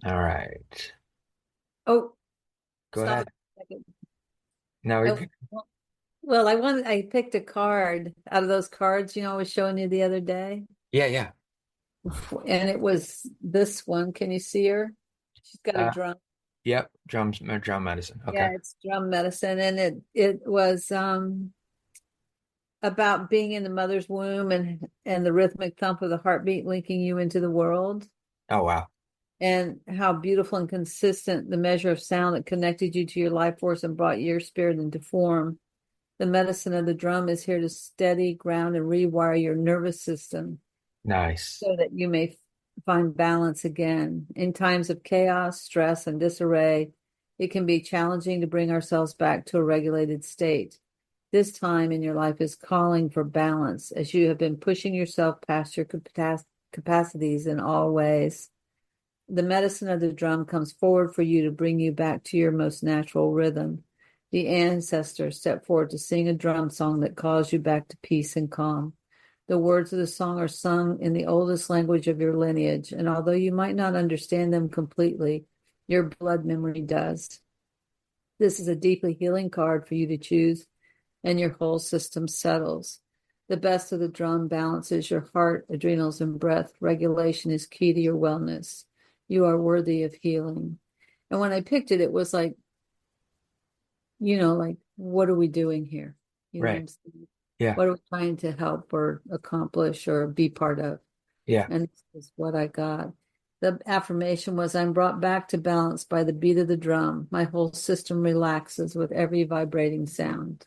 All right. Oh, Go stop ahead. a second. No, we're Oh, good. I picked a card out of those cards, I was showing you the other day. Yeah, yeah. And it was this one. Can you see her? She's got a Uh, drum. yep. Drum medicine. Okay. Yeah, it's drum medicine. And it was about being in the mother's womb and the rhythmic thump of the heartbeat linking you into the world, Oh, wow. and how beautiful and consistent the measure of sound that connected you to your life force and brought your spirit into form. The medicine of the drum is here to steady, ground, and rewire your nervous system Nice. so that you may find balance again. In times of chaos, stress, and disarray, it can be challenging to bring ourselves back to a regulated state. This time in your life is calling for balance as you have been pushing yourself past your capacities in all ways. The medicine of the drum comes forward for you to bring you back to your most natural rhythm. The ancestors step forward to sing a drum song that calls you back to peace and calm. The words of the song are sung in the oldest language of your lineage, and although you might not understand them completely, your blood memory does. This is a deeply healing card for you to choose, and your whole system settles. The best of the drum balances your heart, adrenals, and breath. Regulation is key to your wellness. You are worthy of healing. And when I picked it, it was like, like, what are we doing here? You know what Right. I'm saying? Yeah. What are we trying to help or accomplish or be part of? Yeah. And this is what I got. The affirmation was, I'm brought back to balance by the beat of the drum. My whole system relaxes with every vibrating sound.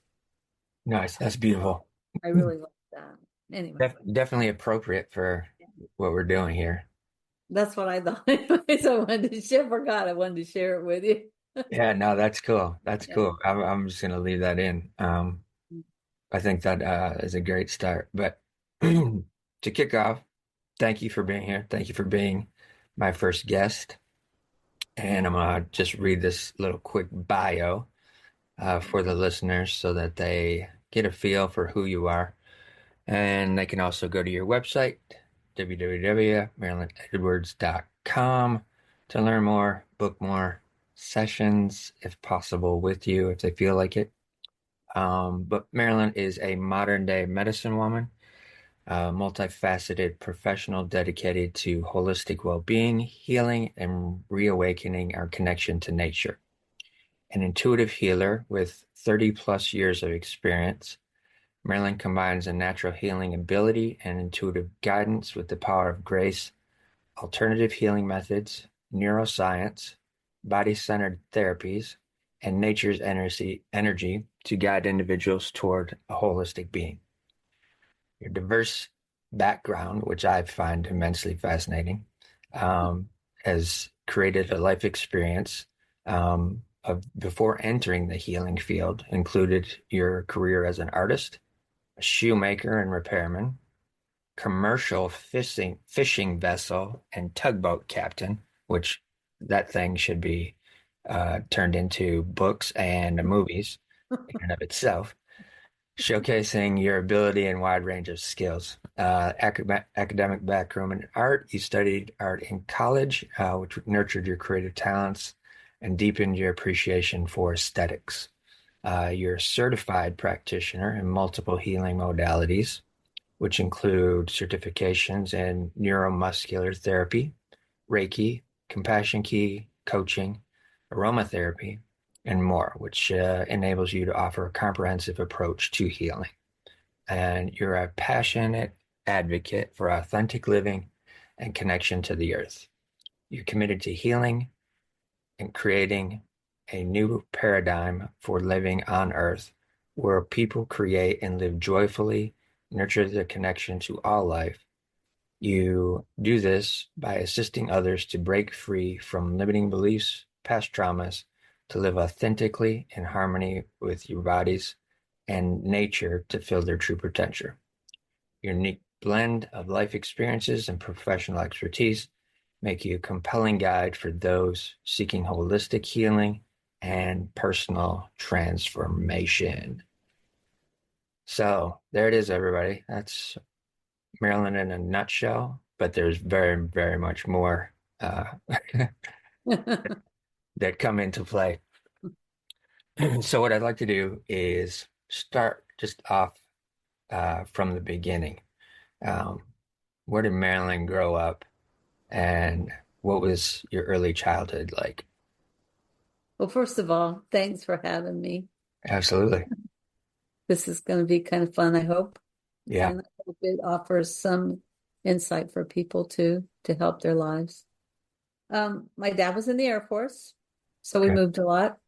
Nice. That's beautiful. I really like that. Anyway, Definitely appropriate for what we're doing here. that's what I thought. Anyways, I wanted to share, forgot I wanted to share it with you. Yeah, no, that's cool. That's Yeah. cool. I'm just gonna leave that in. I think that is a great start. But to kick off, thank you for being here. Thank you for being my first guest. And I'm gonna just read this little quick bio for the listeners so that they get a feel for who you are. And they can also go to your website, www.marilynedwards.com, to learn more, book more sessions, if possible, with you, if they feel like it. But Marilyn is a modern day medicine woman, a multifaceted professional dedicated to holistic well being, healing, and reawakening our connection to nature. An intuitive healer with 30 plus years of experience, Marilyn combines a natural healing ability and intuitive guidance with the power of grace, alternative healing methods, neuroscience, body-centered therapies, and nature's energy to guide individuals toward a holistic being. Your diverse background, which I find immensely fascinating, um, has created a life experience of before entering the healing field, included your career as an artist, a shoemaker and repairman, commercial fishing vessel and tugboat captain, which that thing should be turned into books and movies in and of itself, showcasing your ability and wide range of skills. Academic background in art, you studied art in college, which nurtured your creative talents and deepened your appreciation for aesthetics. You're a certified practitioner in multiple healing modalities, which include certifications in neuromuscular therapy, Reiki, compassion key, coaching, aromatherapy, and more, which enables you to offer a comprehensive approach to healing. And you're a passionate advocate for authentic living and connection to the earth. You're committed to healing and creating a new paradigm for living on earth where people create and live joyfully, nurture their connection to all life. You do this by assisting others to break free from limiting beliefs, past traumas, to live authentically in harmony with your bodies and nature to feel their true potential. Your unique blend of life experiences and professional expertise make you a compelling guide for those seeking holistic healing and personal transformation. So there it is, everybody. That's Maryland in a nutshell, but there's very, very much more. that come into play. So what I'd like to do is start just off from the beginning. Um, where did Marilyn grow up, and what was your early childhood like? Well, first of all, thanks for having me. Absolutely. This is going to be kind of fun, I hope. Yeah. And I hope it offers some insight for people too to help their lives. My dad was in the Air Force, so we Okay. moved a lot.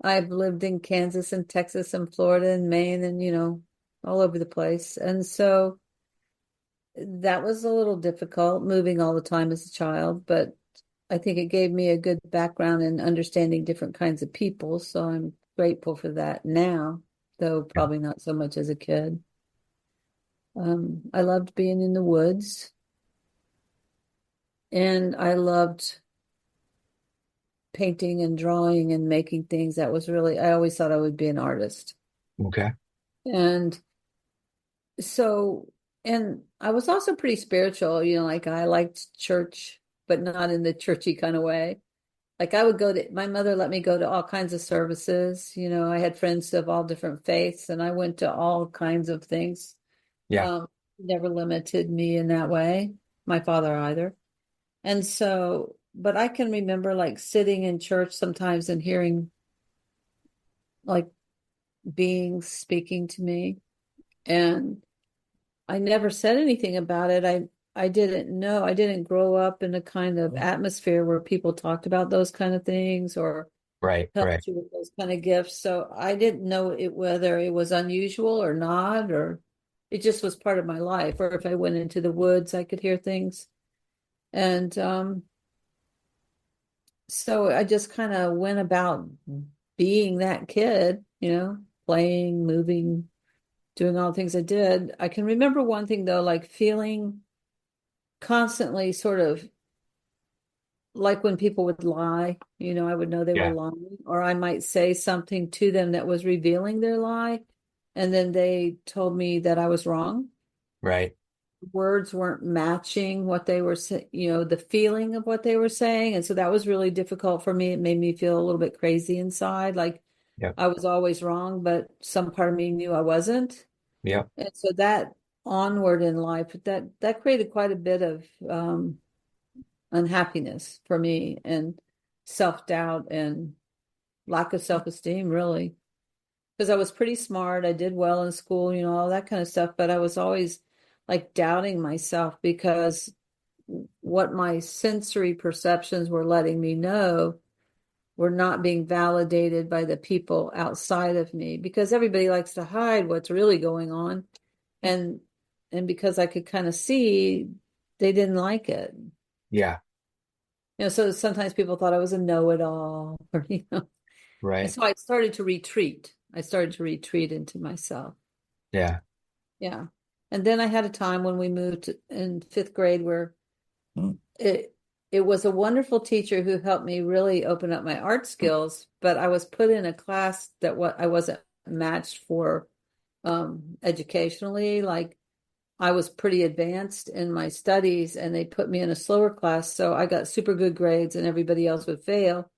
I've lived in Kansas and Texas and Florida and Maine and, all over the place. And so that was a little difficult moving all the time as a child, but I think it gave me a good background in understanding different kinds of people. So I'm grateful for that now, though Yeah. probably not so much as a kid. I loved being in the woods and I loved painting and drawing and making things. That was really, I always thought I would be an artist. Okay. And so, and I was also pretty spiritual, like I liked church, but not in the churchy kind of way. Like I would go to, my mother let me go to all kinds of services. I had friends of all different faiths and I went to all kinds of things. Yeah. Um, Never limited me in that way, my father either. And so, but I can remember like sitting in church sometimes and hearing like beings speaking to me. And I never said anything about it. I didn't know. I didn't grow up in a kind of atmosphere where people talked about those kind of things or Right. Right. helped you with those kind of gifts. So I didn't know whether it was unusual or not, or it just was part of my life. Or if I went into the woods, I could hear things. And so I just kind of went about being that kid, playing, moving, doing all the things I did. I can remember one thing though, like feeling constantly sort of like when people would lie, I would know they were Yeah. lying, or I might say something to them that was revealing their lie, and then they told me that I was wrong. Right. Words weren't matching what they were saying, the feeling of what they were saying. And so that was really difficult for me. It made me feel a little bit crazy inside, like Yep. I was always wrong, but some part of me knew I wasn't. Yep. And so that onward in life, that created quite a bit of unhappiness for me and self-doubt and lack of self-esteem, really. Because I was pretty smart. I did well in school, all that kind of stuff, but I was always like doubting myself because what my sensory perceptions were letting me know were not being validated by the people outside of me because everybody likes to hide what's really going on. And because I could kind of see they didn't like it. Yeah. So sometimes people thought I was a know-it-all, or and Right. so I started to retreat. I started to retreat into myself. Yeah. Yeah. And then I had a time when we moved in fifth grade where it it was a wonderful teacher who helped me really open up my art skills, but I was put in a class that what I wasn't matched for educationally. Like I was pretty advanced in my studies and they put me in a slower class. So I got super good grades and everybody else would fail.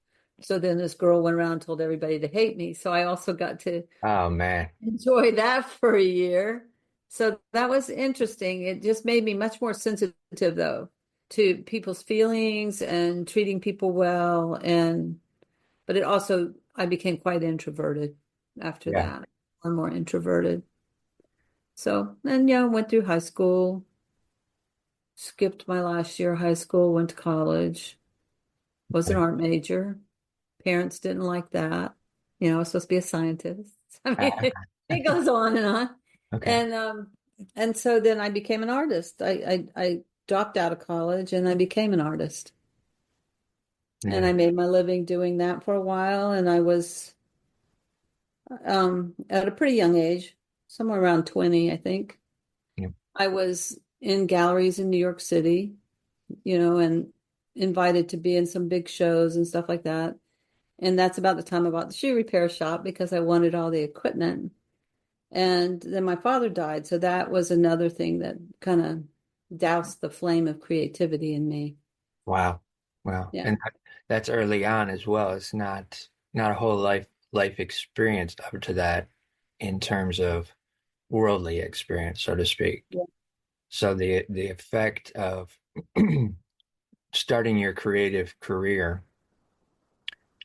So then this girl went around and told everybody to hate me. So I also got to Oh man. enjoy that for a year. So that was interesting. It just made me much more sensitive, though, to people's feelings and treating people well. But it also, I became quite introverted after Yeah. that, more introverted. So, and went through high school, skipped my last year of high school, went to college, was an Okay. art major. Parents didn't like that. I was supposed to be a scientist. I mean, it goes on and on. Okay. And so then I became an artist. I dropped out of college and I became an artist. And Yeah. I made my living doing that for a while. And I was at a pretty young age, somewhere around 20, I think. Yep. I was in galleries in New York City, and invited to be in some big shows and stuff like that. And that's about the time I bought the shoe repair shop because I wanted all the equipment. And then my father died. So that was another thing that kind of doused the flame of creativity in me. Wow. Wow. Yeah. And that's early on as well. It's not a whole life experience up to that in terms of worldly experience, so to speak. Yeah. So the effect of starting your creative career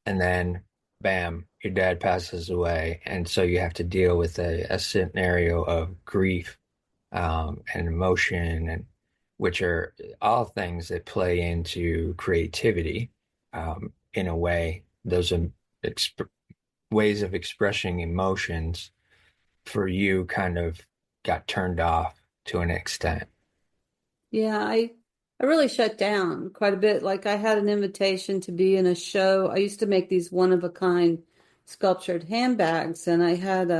and then bam, your dad passes away, and so you have to deal with a scenario of grief and emotion, and which are all things that play into creativity in a way. Those are exp ways of expressing emotions for you kind of got turned off to an extent. Yeah, I really shut down quite a bit. Like I had an invitation to be in a show. I used to make these one of a kind sculptured handbags, and I had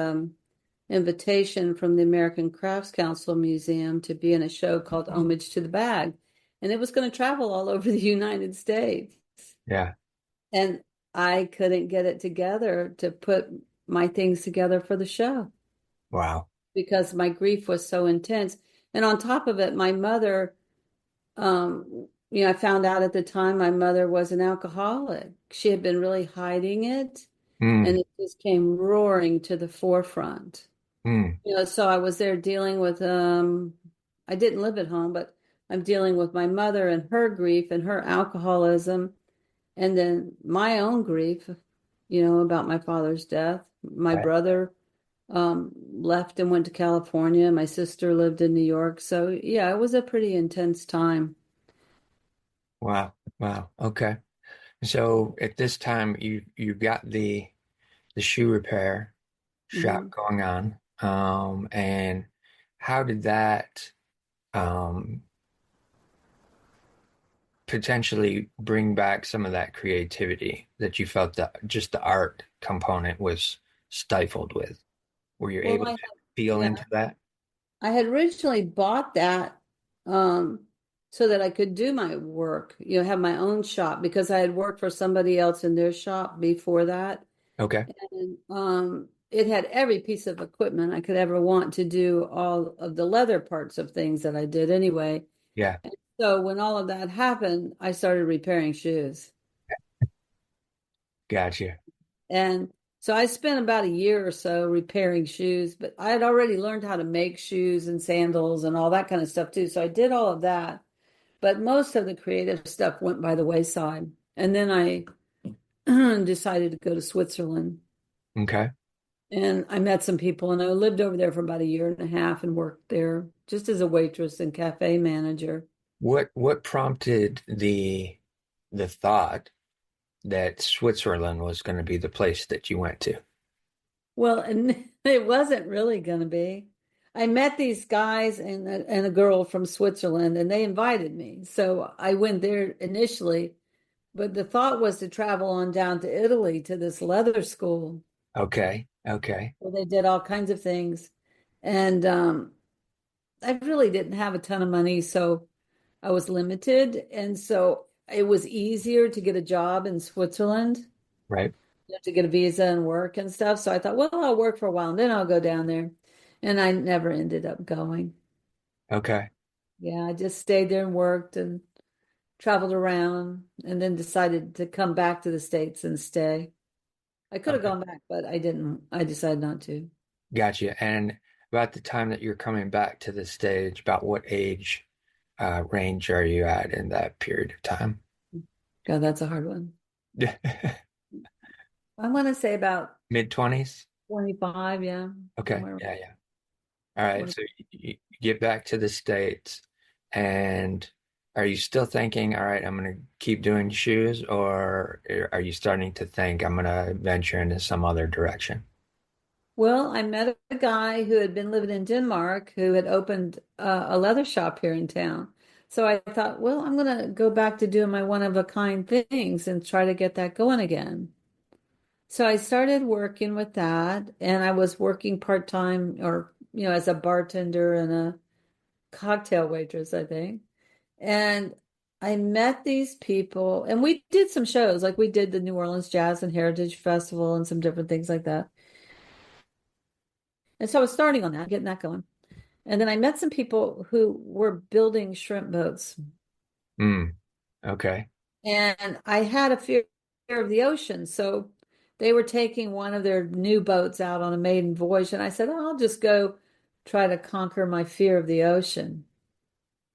invitation from the American Crafts Council Museum to be in a show called Homage to the Bag. And it was going to travel all over the United States. Yeah. And I couldn't get it together to put my things together for the show Wow. because my grief was so intense. And on top of it, my mother, I found out at the time my mother was an alcoholic. She had been really hiding it, and Mm, it just came roaring to the forefront. mm, So I was there dealing with I didn't live at home, but I'm dealing with my mother and her grief and her alcoholism, and then my own grief, about my father's death. My right. brother left and went to California. My sister lived in New York. So yeah, it was a pretty intense time. Wow. Wow. Okay. So at this time you got the shoe repair shop Hmm. going on. And how did that um potentially bring back some of that creativity that you felt that just the art component was stifled with? Were you Well, able to feel yeah, into that? I had originally bought that um, so that I could do my work, have my own shop because I had worked for somebody else in their shop before that. Okay. And it had every piece of equipment I could ever want to do all of the leather parts of things that I did anyway. Yeah. So when all of that happened, I started repairing shoes. Gotcha. And so I spent about a year or so repairing shoes, but I had already learned how to make shoes and sandals and all that kind of stuff too. So I did all of that. But most of the creative stuff went by the wayside. And then I decided to go to Switzerland. Okay. And I met some people, and I lived over there for about a year and a half and worked there just as a waitress and cafe manager. What prompted the thought that Switzerland was going to be the place that you went to? Well, and it wasn't really going to be. I met these guys and a girl from Switzerland, and they invited me. So I went there initially, but the thought was to travel on down to Italy to this leather school Okay. Okay. where they did all kinds of things. And I really didn't have a ton of money, so I was limited. And so it was easier to get a job in Switzerland, Right. to get a visa and work and stuff. So I thought, well, I'll work for a while and then I'll go down there. And I never ended up going. Okay. Yeah, I just stayed there and worked and traveled around and then decided to come back to the States and stay. I could have Okay. gone back, but I didn't. I decided not to. Gotcha. And about the time that you're coming back to the stage, about what age range are you at in that period of time? God, that's a hard one. I want to say about Mid 20s? 25, yeah, Okay. somewhere Yeah, yeah. All right. 20. So you get back to the States, and are you still thinking, all right, I'm going to keep doing shoes, or are you starting to think I'm going to venture into some other direction? Well, I met a guy who had been living in Denmark who had opened a leather shop here in town. So I thought, well, I'm going to go back to doing my one of a kind things and try to get that going again. So I started working with that, and I was working part-time or, as a bartender and a cocktail waitress, I think. And I met these people, and we did some shows, like we did the New Orleans Jazz and Heritage Festival and some different things like that. And so I was starting on that, getting that going. And then I met some people who were building shrimp boats. Hmm. Okay. and I had a fear of the ocean. So they were taking one of their new boats out on a maiden voyage, and I said, "Oh, I'll just go try to conquer my fear of the ocean."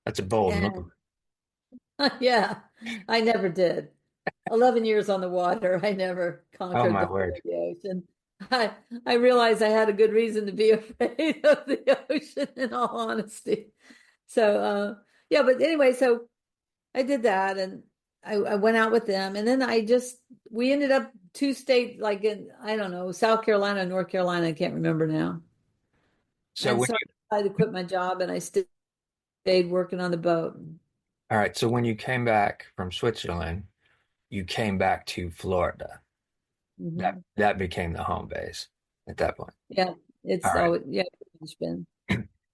That's a bold And move. yeah, I never did. 11 years on the water, I never Oh conquered my the fear word. of the ocean. I realized I had a good reason to be afraid of the ocean, in all honesty. So, yeah, but anyway, so I did that, and I went out with them, and then we ended up two state, like in, I don't know, South Carolina, North Carolina, I can't remember now. So And when so you, I decided to quit my job, and I stayed working on the boat. all right, so when you came back from Switzerland, you came back to Florida. Hmm. That became the home base at that point. Yeah, All it's right. always, yeah, it's been.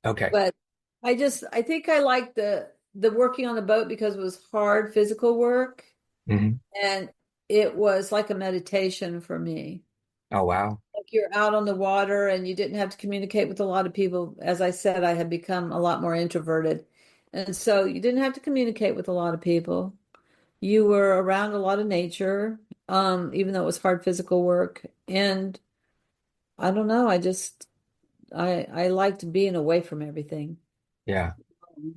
Okay. But I think I liked the working on the boat because it was hard physical work, Hmm. and it was like a meditation for me. Oh wow. Like you're out on the water and you didn't have to communicate with a lot of people. As I said, I had become a lot more introverted. And so you didn't have to communicate with a lot of people. You were around a lot of nature, even though it was hard physical work. And I don't know, I liked being away from everything. Yeah.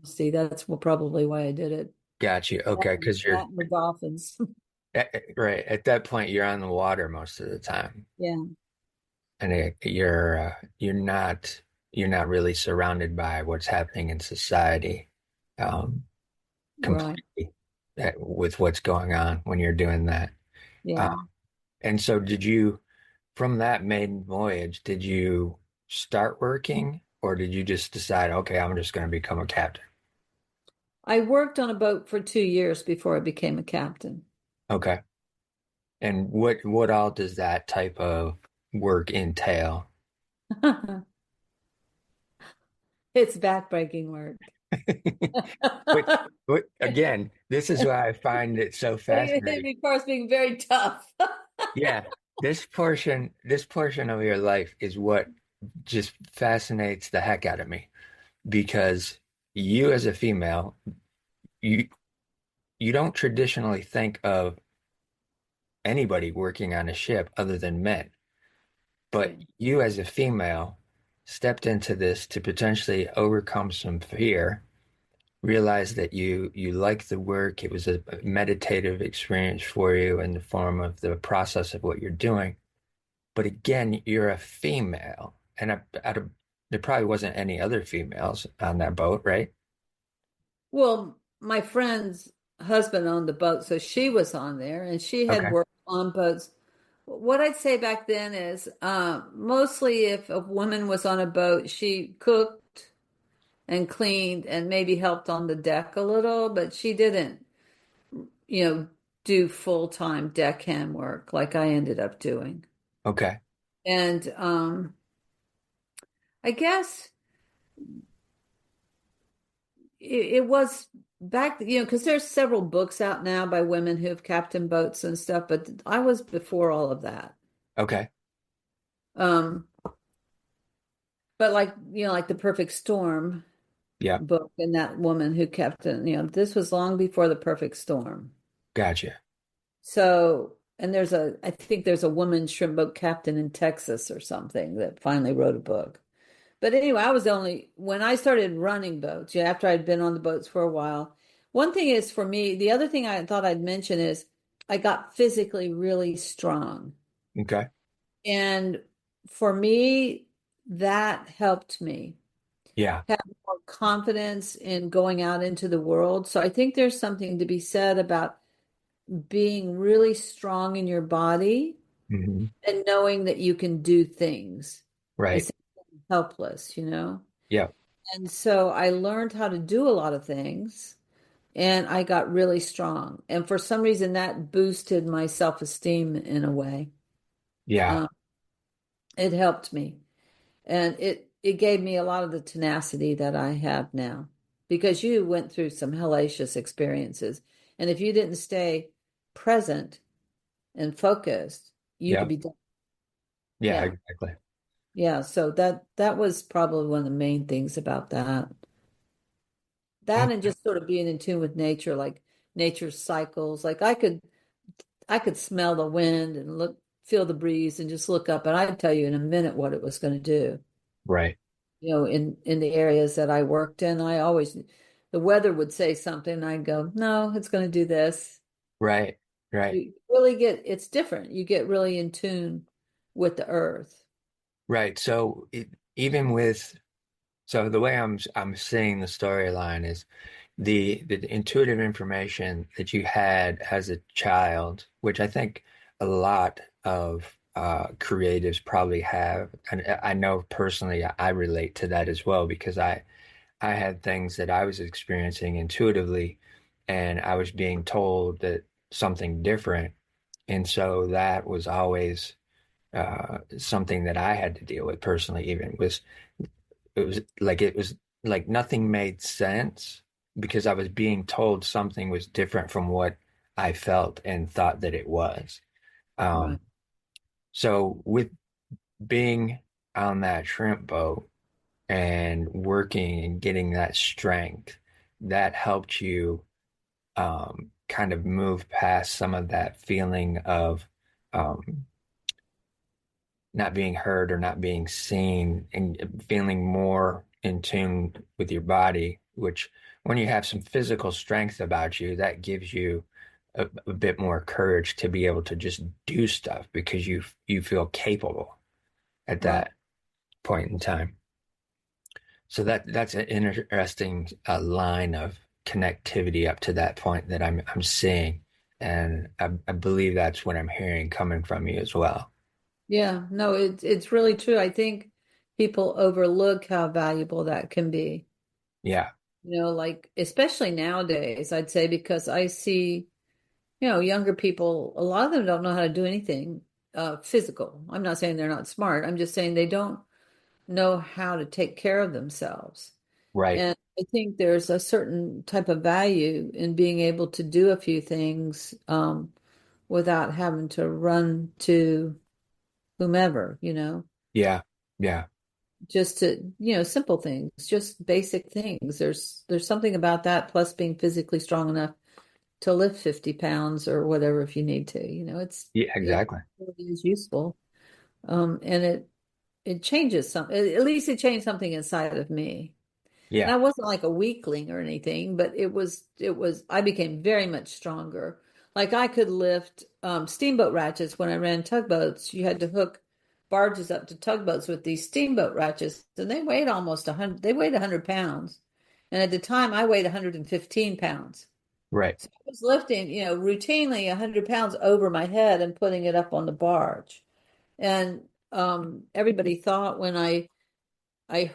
See, that's probably why I did it. Got you. Okay, because That and the dolphins. right at that point you're on the water most of the time, Yeah, and you're not really surrounded by what's happening in society, um, right. completely with what's going on when you're doing that. Uh, Yeah. and so, did you from that maiden voyage? Did you start working, or did you just decide, okay, I'm just going to become a captain? I worked on a boat for 2 years before I became a captain. Okay. And what all does that type of work entail? It's backbreaking work. But, but again, this is why I find it so It fascinating. requires being very tough. Yeah, this portion of your life is what just fascinates the heck out of me because you as a female, you you don't traditionally think of anybody working on a ship other than men. Yeah. But you as a female stepped into this to potentially overcome some fear, realize that you like the work. It was a meditative experience for you in the form of the process of what you're doing. But again, you're a female, and there probably wasn't any other females on that boat, right? Well, my friend's husband owned the boat, so she was on there and she had Okay. worked on boats. What I'd say back then is mostly if a woman was on a boat, she cooked and cleaned and maybe helped on the deck a little, but she didn't, you know, do full-time deckhand work like I ended up doing. Okay. And I guess it was back, because there's several books out now by women who have captained boats and stuff, but I was before all of that. Okay. Um, but like, like the Perfect Storm Yeah. book and that woman who captained, this was long before the Perfect Storm. Gotcha. So, and I think there's a woman shrimp boat captain in Texas or something that finally wrote a book. But anyway, when I started running boats, yeah, after I'd been on the boats for a while. One thing is for me, the other thing I thought I'd mention is I got physically really strong. Okay. And for me, that helped me Yeah. have more confidence in going out into the world. So I think there's something to be said about being really strong in your body Hmm. and knowing that you can do things Right. instead of being helpless. Yeah. And so I learned how to do a lot of things and I got really strong. And for some reason, that boosted my self-esteem in a way. Yeah. Um, it helped me and it gave me a lot of the tenacity that I have now because you went through some hellacious experiences. And if you didn't stay present and focused, you could Yeah. be done. Yeah. Yeah. Exactly. Yeah. So that was probably one of the main things about that. Oh, That and just sort of being in tune with nature, like nature's cycles. Like I could smell the wind and feel the breeze and just look up and I'd tell you in a minute what it was going to do. Right. In the areas that I worked in, the weather would say something and I'd go, no, it's going to do this. Right. Right. It's different. You get really in tune with the earth. Right. So even with so the way I'm seeing the storyline is the intuitive information that you had as a child, which I think a lot of creatives probably have, and I know personally I relate to that as well because I had things that I was experiencing intuitively, and I was being told that something different, and so that was always something that I had to deal with personally. Even was it was like nothing made sense because I was being told something was different from what I felt and thought that it was. Right. Um, so with being on that shrimp boat and working and getting that strength, that helped you kind of move past some of that feeling of um, not being heard or not being seen and feeling more in tune with your body, which when you have some physical strength about you, that gives you a bit more courage to be able to just do stuff because you feel capable at Right. that point in time. So that's an interesting line of connectivity up to that point that I'm seeing, and I believe that's what I'm hearing coming from you as well. Yeah, no, it's really true. I think people overlook how valuable that can be. Yeah, Like especially nowadays, I'd say because I see, younger people, a lot of them don't know how to do anything physical. I'm not saying they're not smart. I'm just saying they don't know how to take care of themselves. right. And I think there's a certain type of value in being able to do a few things without having to run to whomever. Yeah, yeah, Just to, simple things, just basic things. There's something about that, plus being physically strong enough to lift 50 pounds or whatever if you need to. yeah, It exactly. really is useful. And it changes at least it changed something inside of me. And Yeah, I wasn't like a weakling or anything, but I became very much stronger. Like I could lift steamboat ratchets when I ran tugboats. You had to hook barges up to tugboats with these steamboat ratchets, and they weighed almost 100, they weighed 100 pounds. And at the time I weighed 115 pounds. right. So I was lifting, routinely 100 pounds over my head and putting it up on the barge. And everybody thought when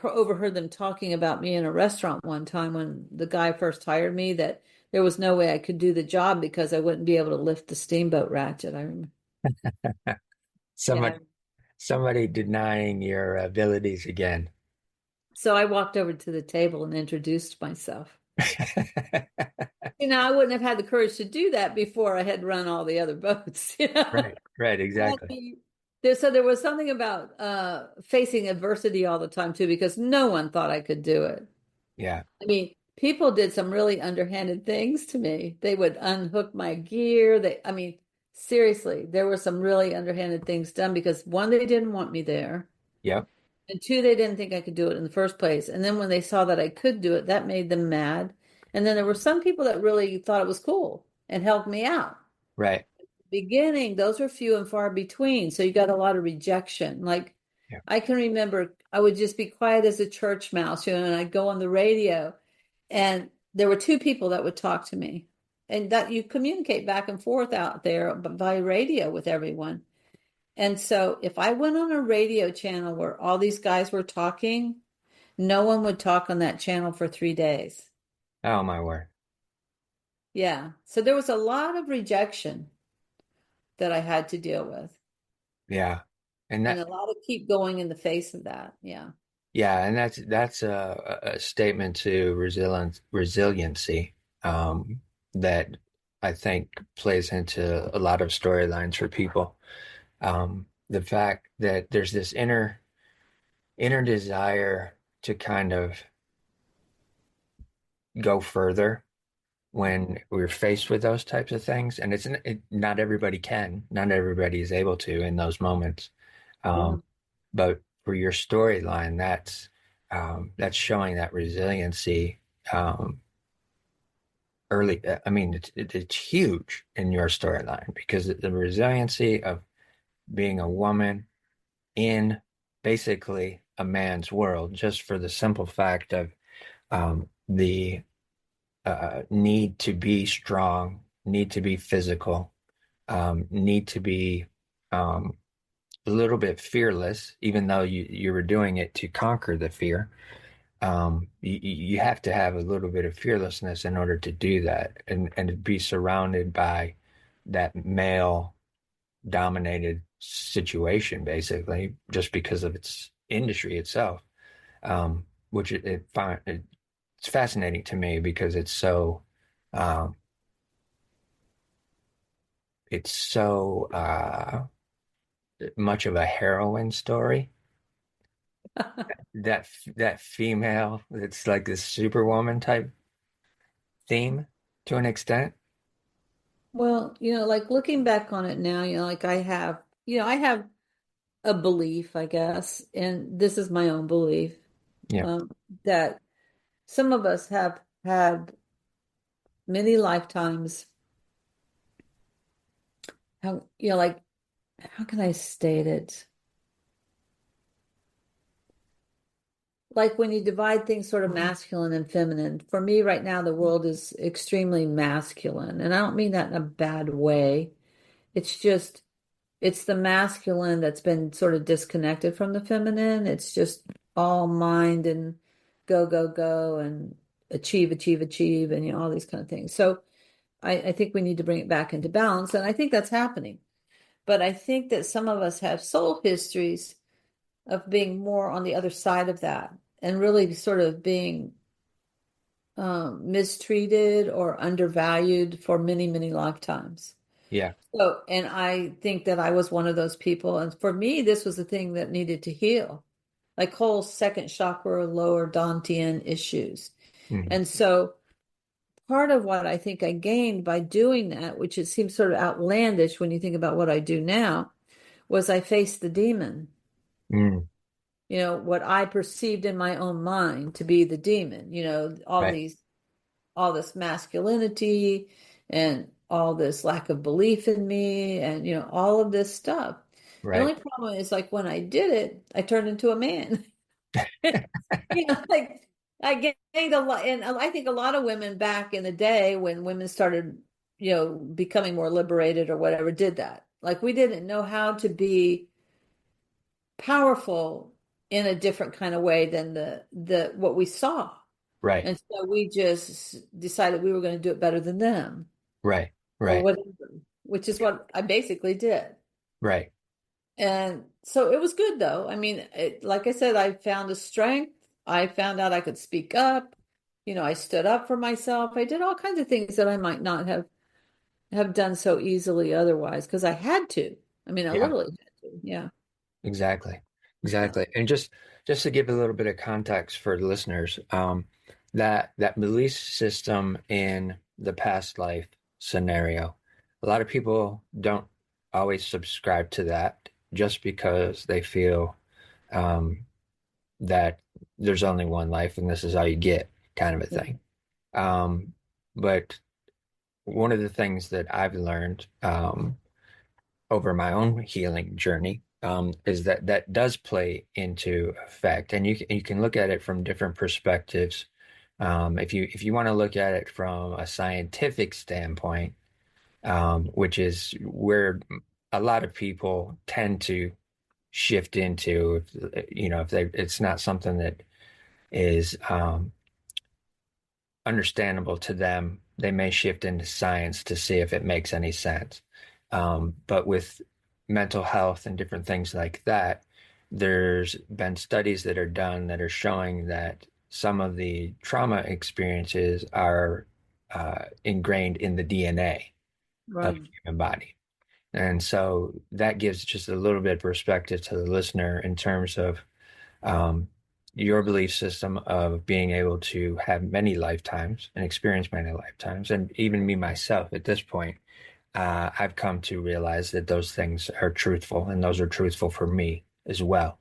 overheard them talking about me in a restaurant one time when the guy first hired me that there was no way I could do the job because I wouldn't be able to lift the steamboat ratchet. I remember. Somebody, Yeah. somebody denying your abilities again. So I walked over to the table and introduced myself. I wouldn't have had the courage to do that before I had run all the other boats. Right, right, And exactly. so there was something about facing adversity all the time too, because no one thought I could do it. Yeah, I mean, people did some really underhanded things to me. They would unhook my gear. I mean, seriously, there were some really underhanded things done because one, they didn't want me there, yep, and two, they didn't think I could do it in the first place. And then when they saw that I could do it, that made them mad. And then there were some people that really thought it was cool and helped me out. right. Beginning, those were few and far between. So you got a lot of rejection. Like Yeah, I can remember I would just be quiet as a church mouse, and I'd go on the radio and there were two people that would talk to me, and that you communicate back and forth out there by radio with everyone. And so if I went on a radio channel where all these guys were talking, no one would talk on that channel for 3 days. oh my word. Yeah. So there was a lot of rejection that I had to deal with, Yeah, and and that a lot of keep going in the face of that. Yeah. yeah, and that's a statement to resiliency that I think plays into a lot of storylines for people. The fact that there's this inner desire to kind of go further when we're faced with those types of things. And not everybody can, not everybody is able to in those moments. Yeah. Um, but for your storyline, that's showing that resiliency um, early. I mean, it's huge in your storyline because the resiliency of being a woman in basically a man's world, just for the simple fact of the need to be strong, need to be physical, need to be um, a little bit fearless, even though you were doing it to conquer the fear. You have to have a little bit of fearlessness in order to do that, and to be surrounded by that male dominated situation, basically, just because of its industry itself. Which it's fascinating to me because um, it's so much of a heroine story. That female, it's like this superwoman type theme to an extent. Well, like looking back on it now, like I have a belief, I guess, and this is my own belief, Yeah. um, that some of us have had many lifetimes. Like, how can I state it? Like when you divide things sort of masculine and feminine. For me, right now, the world is extremely masculine, and I don't mean that in a bad way. It's just it's the masculine that's been sort of disconnected from the feminine. It's just all mind and go, go, go and achieve, achieve, achieve, and all these kind of things. So I think we need to bring it back into balance, and I think that's happening. But I think that some of us have soul histories of being more on the other side of that and really sort of being mistreated or undervalued for many, many lifetimes. Yeah. So, and I think that I was one of those people. And for me, this was the thing that needed to heal, like whole second chakra, lower Dantian issues. Mhm. And so part of what I think I gained by doing that, which it seems sort of outlandish when you think about what I do now, was I faced the demon. Mm. What I perceived in my own mind to be the demon, Right. all this masculinity and all this lack of belief in me and all of this stuff. The Right. only problem is like when I did it, I turned into a man. Like I gained a lot, and I think a lot of women back in the day when women started, becoming more liberated or whatever, did that. Like we didn't know how to be powerful in a different kind of way than the what we saw. Right. And so we just decided we were going to do it better than them Right. or Right. whatever, which is what I basically did. Right. And so it was good though. I mean, like I said, I found a strength. I found out I could speak up. I stood up for myself. I did all kinds of things that I might not have done so easily otherwise because I had to. I mean, I Yeah. literally had to. Yeah. Exactly. Yeah. Exactly. And just to give a little bit of context for the listeners, that belief system in the past life scenario, a lot of people don't always subscribe to that just because they feel um, that there's only one life and this is all you get, kind of a Yeah. thing. But one of the things that I've learned over my own healing journey is that that does play into effect, and you can look at it from different perspectives. If you want to look at it from a scientific standpoint, which is where a lot of people tend to shift into, if it's not something that is understandable to them, they may shift into science to see if it makes any sense. But with mental health and different things like that, there's been studies that are done that are showing that some of the trauma experiences are ingrained in the DNA of the Right. human body. And so that gives just a little bit of perspective to the listener in terms of um, your belief system of being able to have many lifetimes and experience many lifetimes, and even me myself at this point, I've come to realize that those things are truthful, and those are truthful for me as well.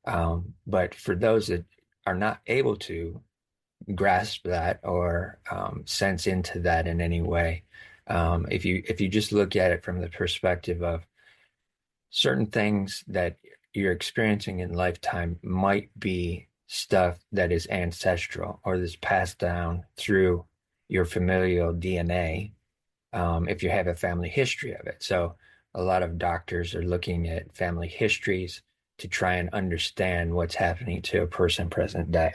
But for those that are not able to grasp that or sense into that in any way, if you just look at it from the perspective of certain things that you're experiencing in lifetime might be stuff that is ancestral or that's passed down through your familial DNA, if you have a family history of it. So a lot of doctors are looking at family histories to try and understand what's happening to a person present day.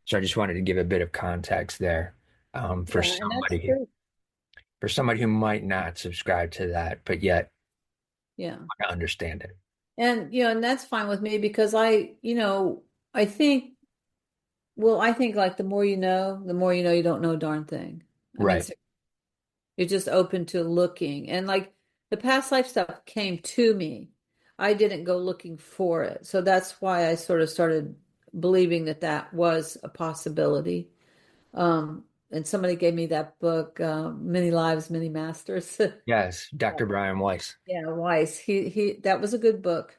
So I just wanted to give a bit of context there, Yeah, and that's true. for somebody who might not subscribe to that, but yet Yeah. understand it. And and that's fine with me because I think I think like the more you know you don't know a darn thing. I mean, Right. you're just open to looking. And like the past life stuff came to me. I didn't go looking for it. So that's why I sort of started believing that that was a possibility. And somebody gave me that book, Many Lives, Many Masters. Yes, Dr. Brian Weiss. Yeah, Weiss. He that was a good book.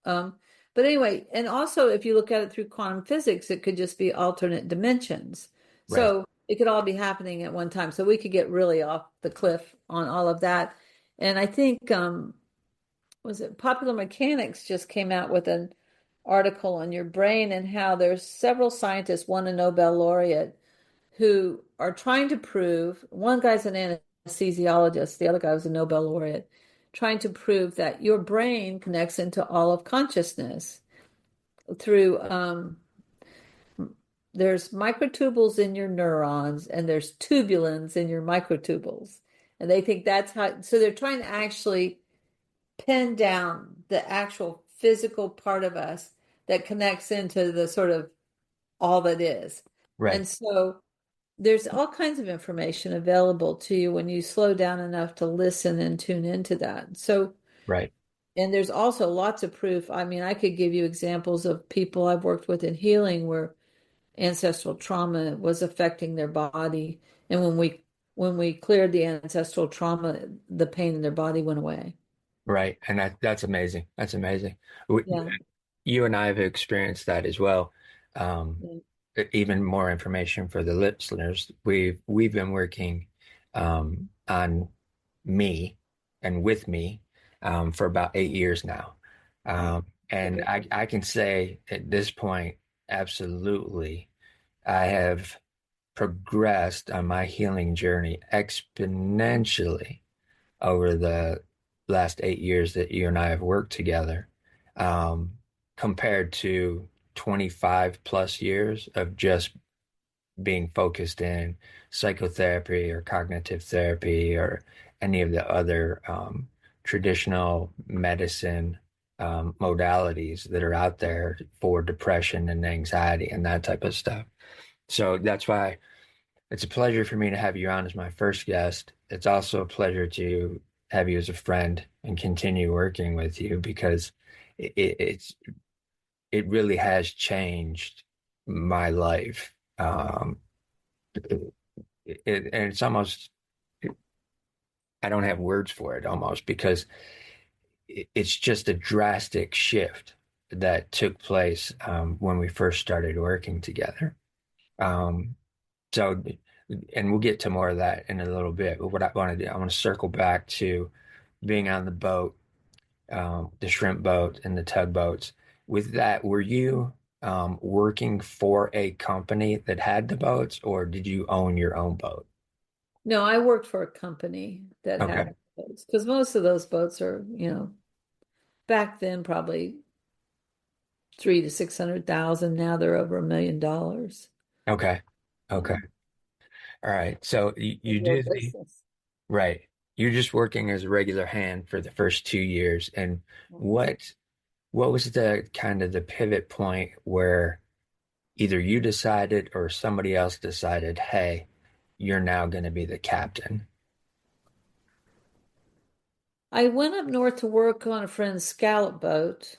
Um, but anyway, and also if you look at it through quantum physics, it could just be alternate dimensions. Right. So it could all be happening at one time. So we could get really off the cliff on all of that. And I think was it Popular Mechanics just came out with an article on your brain and how there's several scientists, won a Nobel laureate, who are trying to prove one guy's an anesthesiologist, the other guy was a Nobel laureate, trying to prove that your brain connects into all of consciousness through there's microtubules in your neurons and there's tubulins in your microtubules. And they think that's how, so they're trying to actually pin down the actual physical part of us that connects into the sort of all that is. Right. And so there's all kinds of information available to you when you slow down enough to listen and tune into that. So, Right. and there's also lots of proof. I mean, I could give you examples of people I've worked with in healing where ancestral trauma was affecting their body. And when we cleared the ancestral trauma, the pain in their body went away. Right. And that's amazing. That's amazing. We, Yeah. you and I have experienced that as well. Um, Yeah. Even more information for the listeners. We've been working on me and with me for about 8 years now. And I can say at this point, absolutely, I have progressed on my healing journey exponentially over the last 8 years that you and I have worked together, um, compared to 25 plus years of just being focused in psychotherapy or cognitive therapy or any of the other traditional medicine modalities that are out there for depression and anxiety and that type of stuff. So that's why it's a pleasure for me to have you on as my first guest. It's also a pleasure to have you as a friend and continue working with you because it's it really has changed my life. And it's almost I don't have words for it almost because it's just a drastic shift that took place when we first started working together. Um, So, and we'll get to more of that in a little bit. But what I want to do, I want to circle back to being on the boat, the shrimp boat and the tugboats. With that, were you working for a company that had the boats, or did you own your own boat? No, I worked for a company that Okay. had boats because most of those boats are, back then probably three to 600,000. Now they're over $1 million. Okay. Okay. Um, All right. So you real do the business. right. You're just working as a regular hand for the first 2 years. And what what was the kind of the pivot point where either you decided or somebody else decided, hey, you're now going to be the captain? I went up north to work on a friend's scallop boat,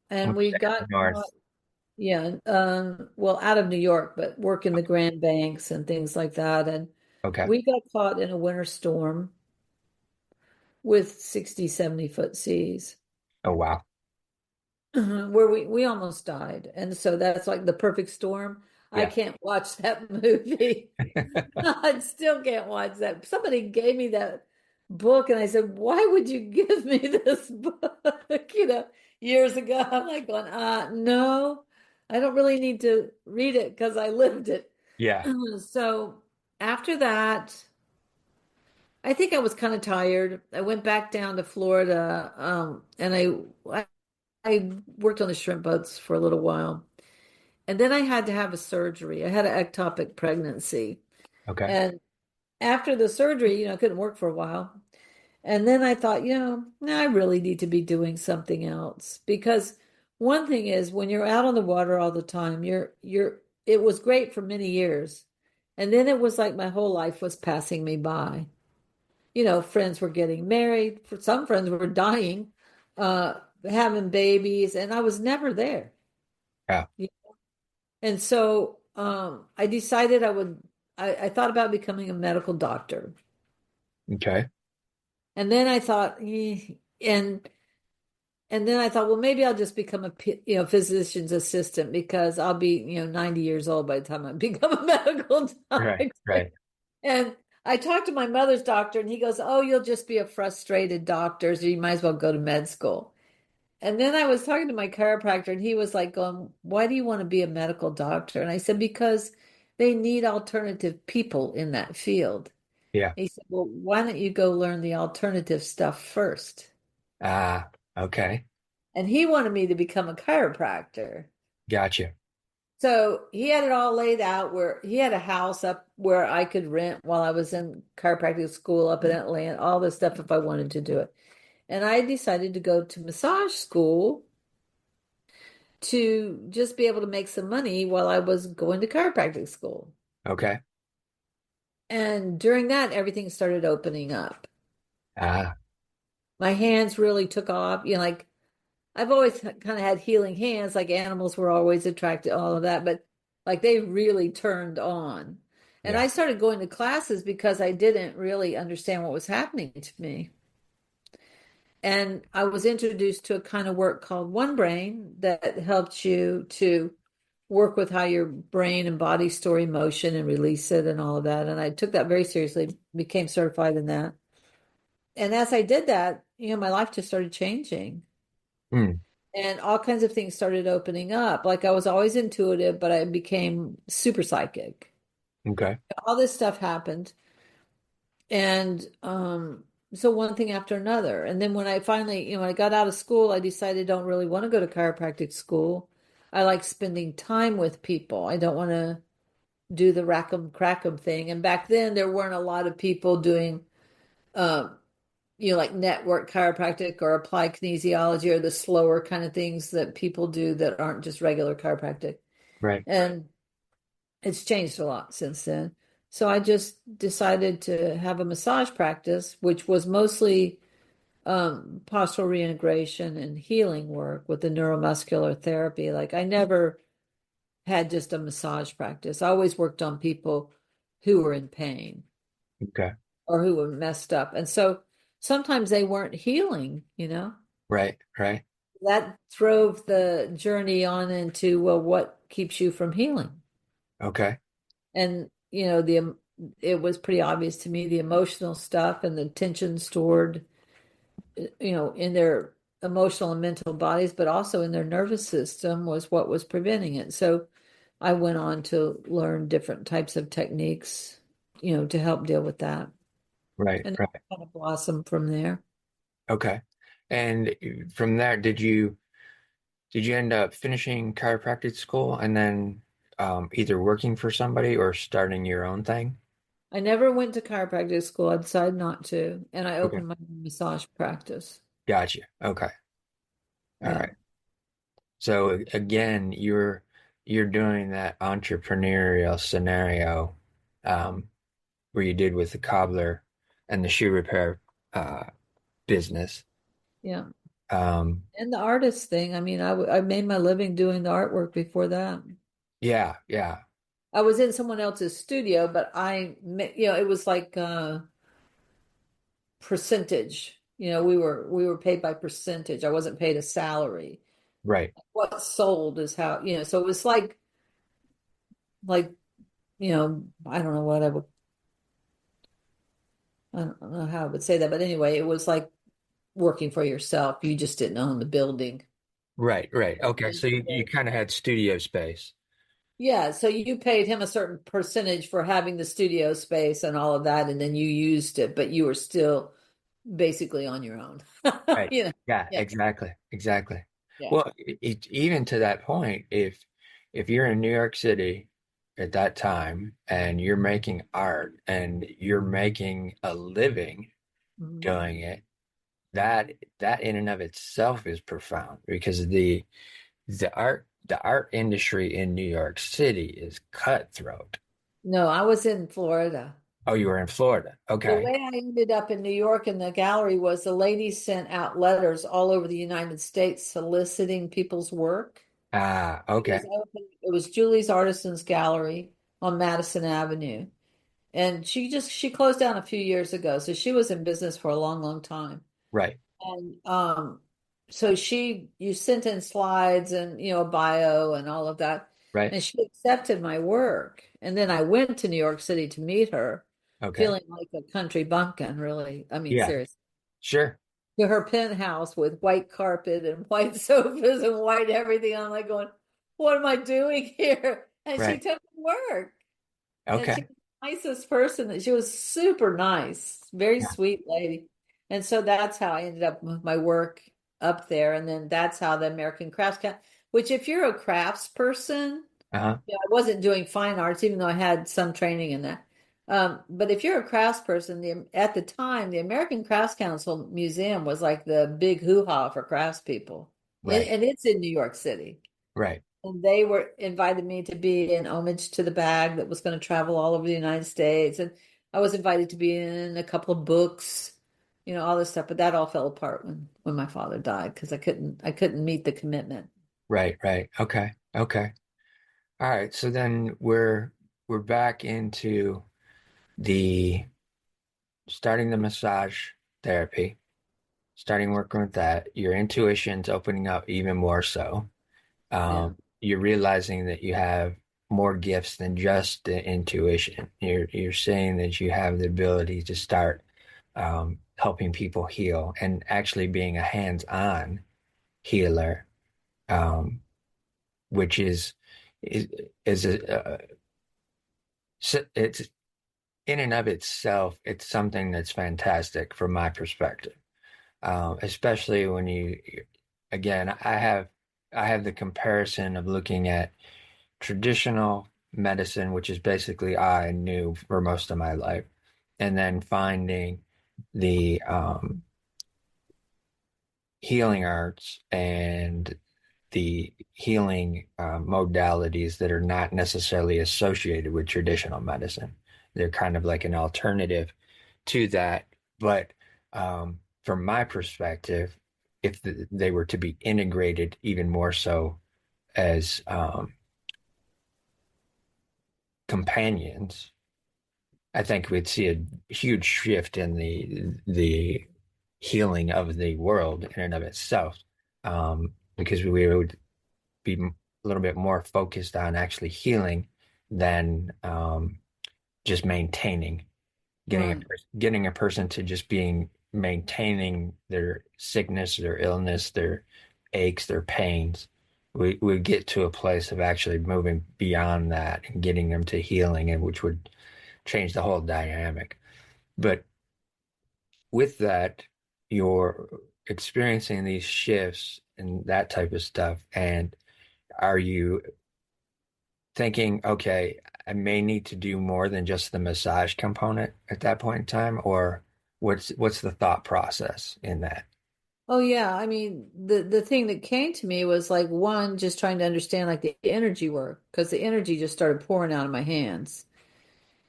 and When you we say up got north, Yeah, well, out of New York, but work in the Grand Banks and things like that. And Okay. we got caught in a winter storm with 60, 70 foot seas. Oh, wow. Where we almost died. And so that's like the perfect storm. I Yeah. can't watch that movie. I still can't watch that. Somebody gave me that book and I said, "Why would you give me this book?" Years ago. I'm like going, no, I don't really need to read it because I lived it. Yeah. So after that, I think I was kind of tired. I went back down to Florida, and I worked on the shrimp boats for a little while. And then I had to have a surgery. I had an ectopic pregnancy. Okay. And after the surgery, I couldn't work for a while. And then I thought, no, I really need to be doing something else. Because one thing is when you're out on the water all the time, it was great for many years. And then it was like my whole life was passing me by. Friends were getting married, for some friends were dying, having babies, and I was never there. Yeah. And so I decided I thought about becoming a medical doctor. Okay. And then I thought, and then I thought, well, maybe I'll just become physician's assistant because I'll be, 90 years old by the time I become a medical Right. doctor. Right. And I talked to my mother's doctor and he goes, "Oh, you'll just be a frustrated doctor, so you might as well go to med school." And then I was talking to my chiropractor and he was like going, "Why do you want to be a medical doctor?" And I said, "Because they need alternative people in that field." Yeah. He said, "Well, why don't you go learn the alternative stuff first?" Ah, okay. And he wanted me to become a chiropractor. Gotcha. So he had it all laid out where he had a house up where I could rent while I was in chiropractic school up in Atlanta, all this stuff if I wanted to do it. And I decided to go to massage school to just be able to make some money while I was going to chiropractic school. Okay. And during that, everything started opening up. Ah, My hands really took off. Like I've always kind of had healing hands, like animals were always attracted, all of that, but like they really turned on. And yeah. I started going to classes because I didn't really understand what was happening to me. And I was introduced to a kind of work called One Brain that helped you to work with how your brain and body store emotion and release it and all of that. And I took that very seriously, became certified in that. And as I did that, my life just started changing Hmm. and all kinds of things started opening up. Like I was always intuitive, but I became super psychic. Okay. All this stuff happened. And so one thing after another. And then when I finally, when I got out of school, I decided I don't really want to go to chiropractic school. I like spending time with people. I don't want to do the rack 'em crack 'em thing. And back then there weren't a lot of people doing um, like network chiropractic or applied kinesiology or the slower kind of things that people do that aren't just regular chiropractic. Right. And it's changed a lot since then. So I just decided to have a massage practice, which was mostly postural reintegration and healing work with the neuromuscular therapy. Like I never had just a massage practice. I always worked on people who were in pain Okay. or who were messed up. And so sometimes they weren't healing. Right. Right. That drove the journey on into, well, what keeps you from healing? Okay. And it was pretty obvious to me the emotional stuff and the tension stored, in their emotional and mental bodies, but also in their nervous system was what was preventing it. So I went on to learn different types of techniques, to help deal with that. Right. And it Right. kind of blossomed from there. Okay. And from there, did you end up finishing chiropractic school and then either working for somebody or starting your own thing? I never went to chiropractic school. I decided not to, and I Okay. opened my own massage practice. Gotcha. Okay. All Yeah. right. So again, you're doing that entrepreneurial scenario um, where you did with the cobbler and the shoe repair uh, business. Yeah. Um, And the artist thing. I mean, I made my living doing the artwork before that. yeah, yeah, I was in someone else's studio, but it was like percentage. We were paid by percentage. I wasn't paid a salary. right, What sold is how, so it was like, I don't know what I don't know how I would say that, but anyway, it was like working for yourself. You just didn't own the building. right, right. Okay, so you kind of had studio space. Yeah, so you paid him a certain percentage for having the studio space and all of that, and then you used it, but you were still basically on your own. Right. You know, Yeah, yeah, exactly, exactly. yeah. Well, even to that point, if you're in New York City at that time and you're making art and you're making a living Mhm. doing it, that in and of itself is profound because the art industry in New York City is cutthroat. No, I was in Florida. Oh, you were in Florida. The Okay. way I ended up in New York in the gallery was the lady sent out letters all over the United States soliciting people's work. Ah, It was okay. open, it was Julie's Artisans Gallery on Madison Avenue. And she closed down a few years ago, so she was in business for a long, long time. Right, And so you sent in slides and a bio and all of that, right. and she accepted my work. And then I went to New York City to meet her, Okay. feeling like a country bumpkin, really. I mean, Yeah, seriously. sure. To her penthouse with white carpet and white sofas and white everything. I'm like going, what am I doing here? And she Right. took my work. And she Okay. was the nicest person. She was super nice, very Yeah. sweet lady. And so that's how I ended up with my work up there. And then that's how the American Crafts which if you're a crafts person, Uh-huh. I wasn't doing fine arts, even though I had some training in that. But if you're a crafts person, at the time, the American Crafts Council Museum was like the big hoo-ha for crafts people. Right. And it's in New York City. Right. And they were invited me to be in homage to the bag that was going to travel all over the United States. And I was invited to be in a couple of books, all this stuff. But that all fell apart when my father died because I couldn't meet the commitment. Right. Right. Okay. Okay. All right. So then we're back into the starting the massage therapy, starting working with that. Your intuition's opening up even more so. Yeah. You're realizing that you have more gifts than just the intuition. You're saying that you have the ability to start helping people heal and actually being a hands-on healer, um, which is is it's in and of itself, it's something that's fantastic from my perspective. Especially when again, I have the comparison of looking at traditional medicine, which is basically I knew for most of my life, and then finding the healing arts and the healing modalities that are not necessarily associated with traditional medicine. They're kind of like an alternative to that. But from my perspective, if they were to be integrated even more so as companions, I think we'd see a huge shift in the healing of the world in and of itself, because we would be a little bit more focused on actually healing than just maintaining, Right. getting a person to just being maintaining their sickness, their illness, their aches, their pains. We get to a place of actually moving beyond that and getting them to healing, and which would change the whole dynamic. But with that, you're experiencing these shifts and that type of stuff. And are you thinking, okay, I may need to do more than just the massage component at that point in time, or what's the thought process in that? Oh yeah, I mean the thing that came to me was like one just trying to understand like the energy work because the energy just started pouring out of my hands.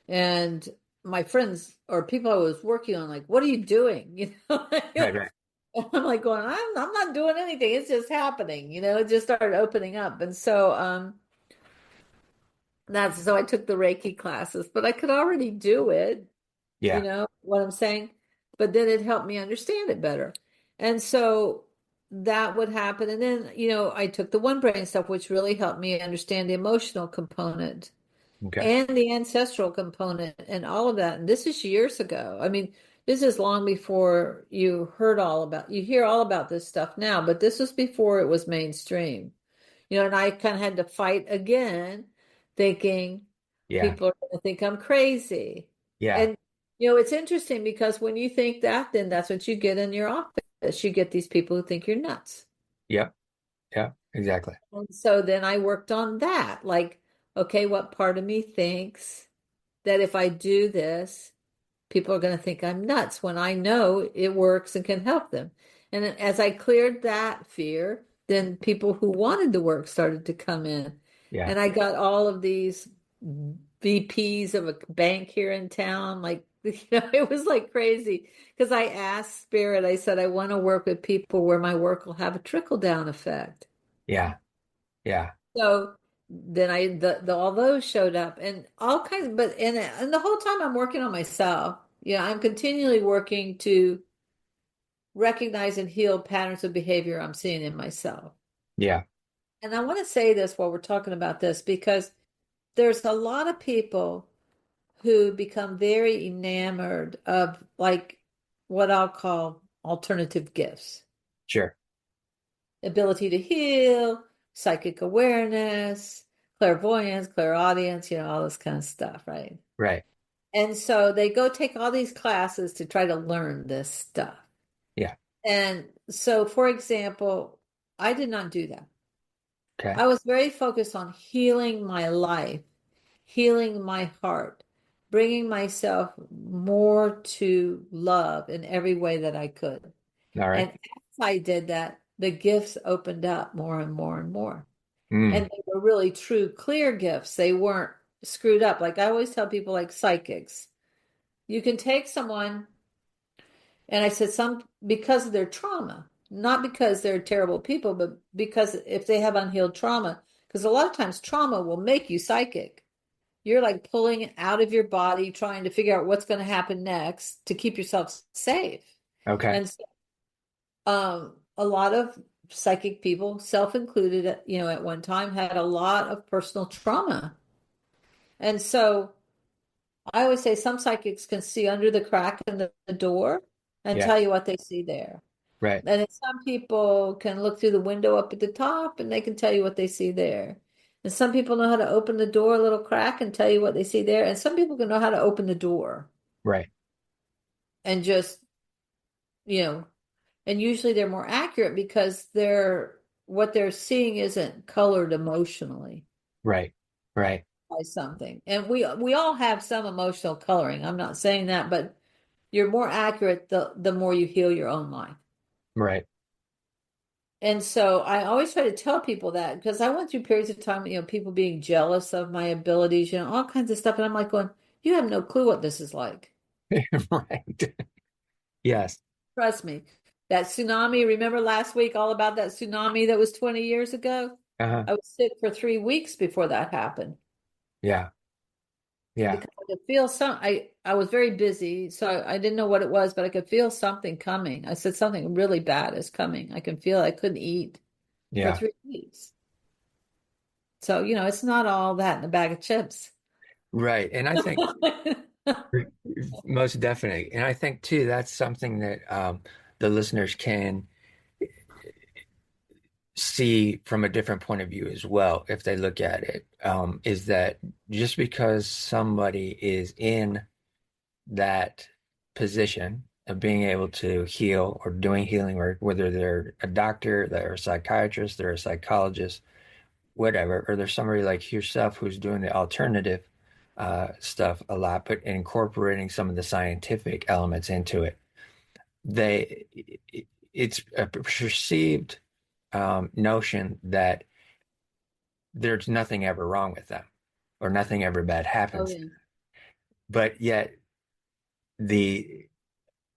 And my friends or people I was working on like, what are you doing? Right, right. I'm like going, I'm not doing anything. It's just happening, it just started opening up. And so that's so I took the Reiki classes, but I could already do it, you Yeah. know what I'm saying? But then it helped me understand it better. And so that would happen. And then, I took the one brain stuff, which really helped me understand the emotional component Okay. and the ancestral component and all of that. And this is years ago. I mean, this is long before you hear all about this stuff now, but this was before it was mainstream. And I kind of had to fight again, thinking Yeah. people are going to think I'm crazy. Yeah. And, it's interesting because when you think that, then that's what you get in your office. You get these people who think you're nuts. Yep. Yeah. Exactly. And so then I worked on that. Like, okay, what part of me thinks that if I do this, people are going to think I'm nuts when I know it works and can help them. And then as I cleared that fear, then people who wanted to work started to come in. Yeah. And I got all of these VPs of a bank here in town. Like, it was like crazy because I asked Spirit, I said, I want to work with people where my work will have a trickle down effect. Yeah. Yeah. So then all those showed up and all kinds, but and the whole time I'm working on myself. Yeah, I'm continually working to recognize and heal patterns of behavior I'm seeing in myself. Yeah. And I want to say this while we're talking about this because there's a lot of people who become very enamored of like what I'll call alternative gifts, Sure. ability to heal, psychic awareness, clairvoyance, clairaudience, all this kind of stuff, right? Right. And so they go take all these classes to try to learn this stuff. Yeah. And so, for example, I did not do that. Okay. I was very focused on healing my life, healing my heart, bringing myself more to love in every way that I could. All right. And as I did that, the gifts opened up more and more and more. And Mm. they were really true, clear gifts. They weren't screwed up. Like I always tell people, like psychics, you can take someone, and I said some because of their trauma, not because they're terrible people, but because if they have unhealed trauma, because a lot of times trauma will make you psychic. You're like pulling it out of your body, trying to figure out what's going to happen next to keep yourself safe. Okay. And so, a lot of psychic people, self included, at one time had a lot of personal trauma. And so I always say some psychics can see under the crack in the door and Yeah. tell you what they see there. Right. And then some people can look through the window up at the top and they can tell you what they see there. And some people know how to open the door a little crack and tell you what they see there. And some people can know how to open the door Right. and just, you know, and usually they're more accurate because what they're seeing isn't colored emotionally Right. Right. by something. And we all have some emotional coloring. I'm not saying that, but you're more accurate the more you heal your own life. Right. And so I always try to tell people that because I went through periods of time, people being jealous of my abilities, all kinds of stuff. And I'm like going, you have no clue what this is like. Right. Yes. Trust me. That tsunami, remember last week all about that tsunami that was 20 years ago? Uh-huh. I was sick for 3 weeks before that happened Yeah. Yeah. because I could feel I was very busy, so I didn't know what it was, but I could feel something coming. I said something really bad is coming. I can feel I couldn't eat for Yeah. 3 weeks. So, it's not all that in a bag of chips. Right. And I think most definitely. And I think too, that's something that the listeners can see from a different point of view as well, if they look at it, is that just because somebody is in that position of being able to heal or doing healing work, whether they're a doctor, they're a psychiatrist, they're a psychologist, whatever, or there's somebody like yourself who's doing the alternative stuff a lot, but incorporating some of the scientific elements into it. They, it's a perceived notion that there's nothing ever wrong with them or nothing ever bad Oh, happens. yeah. But yet the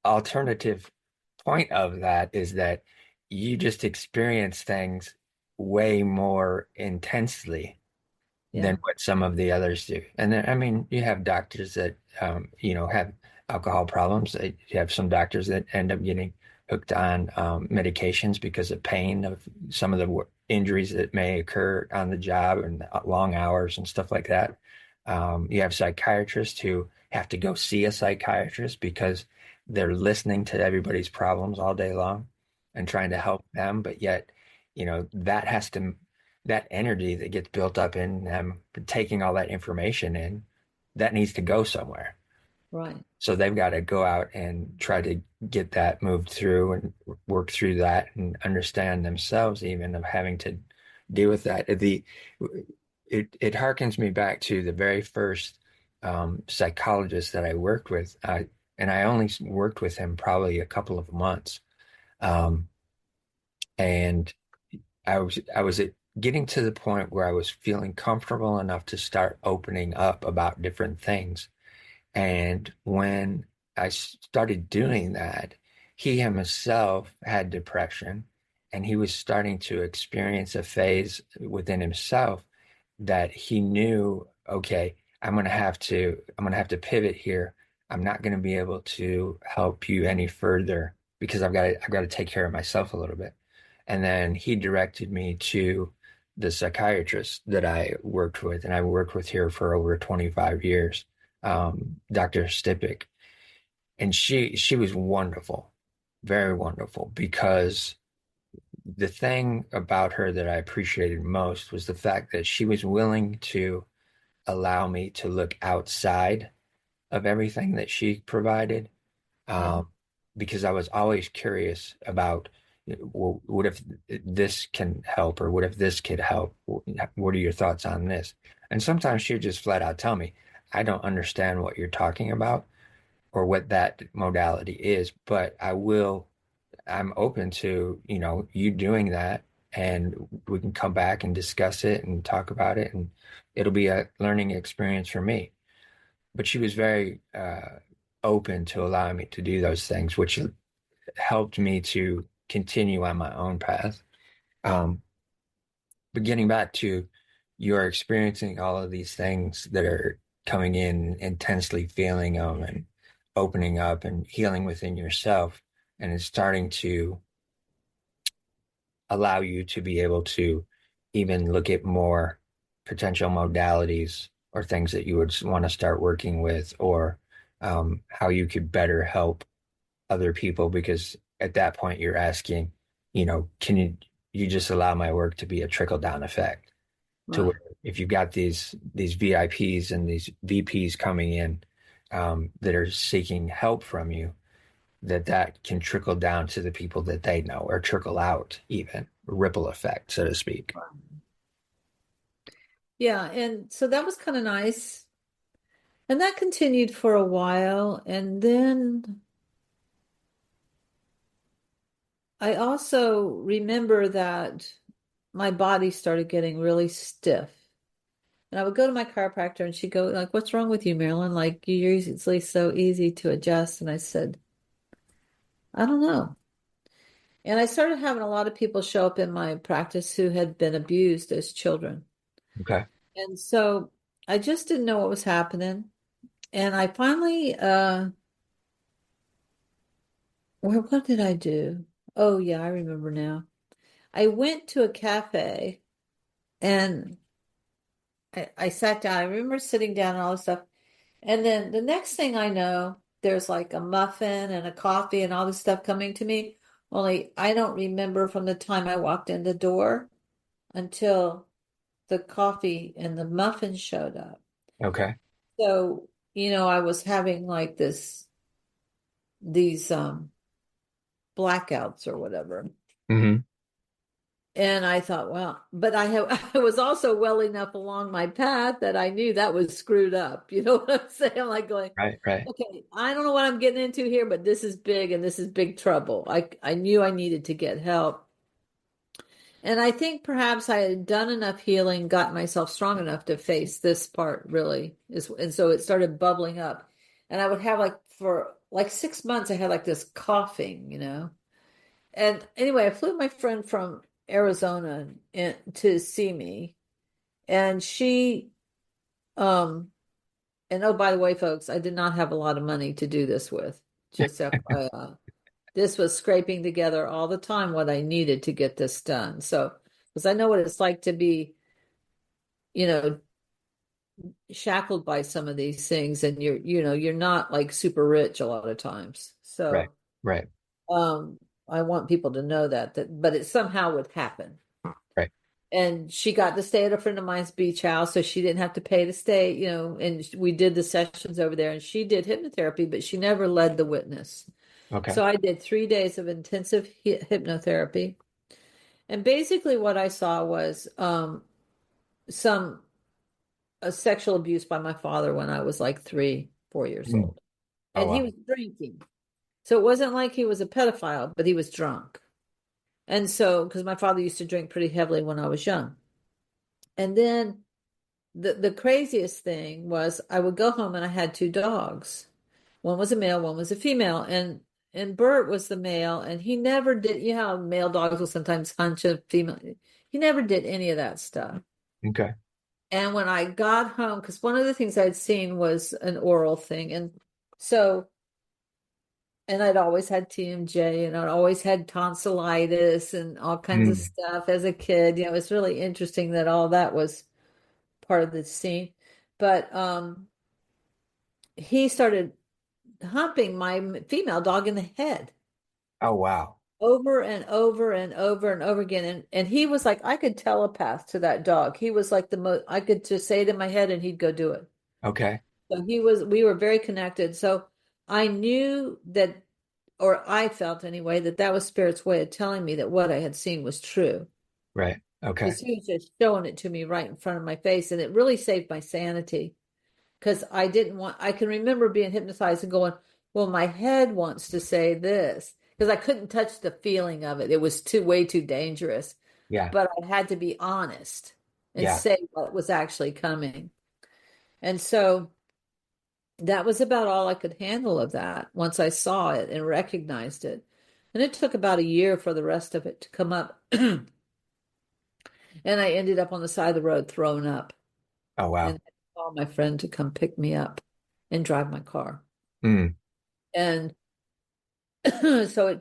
alternative point of that is that you just experience things way more intensely than Yeah. what some of the others do. And then, I mean, you have doctors that, have alcohol problems. You have some doctors that end up getting hooked on medications because of pain of some of the injuries that may occur on the job and long hours and stuff like that. You have psychiatrists who have to go see a psychiatrist because they're listening to everybody's problems all day long and trying to help them, but yet, that has to that energy that gets built up in them taking all that information in, that needs to go somewhere. Right. So they've got to go out and try to get that moved through and work through that and understand themselves even of having to deal with that. It harkens me back to the very first psychologist that I worked with. And I only worked with him probably a couple of months. Um, and I was getting to the point where I was feeling comfortable enough to start opening up about different things. And when I started doing that, he himself had depression, and he was starting to experience a phase within himself that he knew, okay, I'm gonna have to pivot here. I'm not gonna be able to help you any further because I've got to take care of myself a little bit. And then he directed me to the psychiatrist that I worked with, and I worked with here for over 25 years, Dr. Stipik. And she was wonderful, very wonderful, because the thing about her that I appreciated most was the fact that she was willing to allow me to look outside of everything that she provided, Yeah. um, because I was always curious about, well, what if this can help, or what if this could help? What are your thoughts on this? And sometimes she would just flat out tell me, I don't understand what you're talking about or what that modality is, but I'm open to, you doing that, and we can come back and discuss it and talk about it, and it'll be a learning experience for me. But she was very open to allowing me to do those things, which helped me to continue on my own path. Um, but getting back to you're experiencing all of these things that are coming in, intensely feeling them and opening up and healing within yourself, and it's starting to allow you to be able to even look at more potential modalities or things that you would want to start working with, or how you could better help other people. Because at that point, you're asking, can you just allow my work to be a trickle down effect to Right. where if you've got these VIPs and these VPs coming in, that are seeking help from you, that can trickle down to the people that they know, or trickle out, even ripple effect, so to speak. Yeah. And so that was kind of nice. And that continued for a while. And then I also remember that my body started getting really stiff. And I would go to my chiropractor and she'd go, like, what's wrong with you, Marilyn? Like, you're usually so easy to adjust. And I said, I don't know. And I started having a lot of people show up in my practice who had been abused as children. Okay. And so I just didn't know what was happening. And I finally, what did I do? Oh, yeah, I remember now. I went to a cafe and I sat down. I remember sitting down and all this stuff. And then the next thing I know, there's like a muffin and a coffee and all this stuff coming to me. Only I don't remember from the time I walked in the door until the coffee and the muffin showed up. Okay. So, I was having like these blackouts or whatever. Hmm. And I thought, well, but I was also well enough along my path that I knew that was screwed up. You know what I'm saying? I'm like going, Right, right. okay, I don't know what I'm getting into here, but this is big and this is big trouble. I knew I needed to get help. And I think perhaps I had done enough healing, got myself strong enough to face this part really. And so it started bubbling up. And I would have like for like 6 months, I had like this coughing. And anyway, I flew my friend from Arizona to see me, and um, and oh, by the way, folks, I did not have a lot of money to do this with. Just FYI. This was scraping together all the time what I needed to get this done. So, because I know what it's like to be, you know, shackled by some of these things, and you're not like super rich a lot of times. Right. So, Right. um, I want people to know but it somehow would happen. Right. And she got to stay at a friend of mine's beach house, so she didn't have to pay to stay, and we did the sessions over there, and she did hypnotherapy, but she never led the witness. Okay. So I did 3 days of intensive hypnotherapy. And basically what I saw was some sexual abuse by my father when I was like 3, 4 years Mm. old. Oh, And he wow. was drinking. So it wasn't like he was a pedophile, but he was drunk. And so, because my father used to drink pretty heavily when I was young. And then the craziest thing was I would go home and I had two dogs. One was a male, one was a female. And Bert was the male, and he never did, you know how male dogs will sometimes hunch a female. He never did any of that stuff. Okay. And when I got home, because one of the things I'd seen was an oral thing. So, and I'd always had TMJ, and I'd always had tonsillitis and all kinds of Mm. stuff as a kid. It was really interesting that all that was part of the scene. But he started humping my female dog in the head Oh, wow. over and over and over and over again. And he was like, I could telepath to that dog. He was like the most, I could just say it in my head and he'd go do it. Okay. So we were very connected. So I knew that, or I felt anyway, that that was Spirit's way of telling me that what I had seen was true. Right. Okay. Because he was just showing it to me right in front of my face. And it really saved my sanity because I didn't want, I can remember being hypnotized and going, well, my head wants to say this because I couldn't touch the feeling of it. It was way too dangerous. Yeah. But I had to be honest and Yeah. say what was actually coming. And so that was about all I could handle of that once I saw it and recognized it. And it took about a year for the rest of it to come up. And I ended up on the side of the road thrown up Oh, and wow. I called my friend to come pick me up and drive my car. Mm. And so it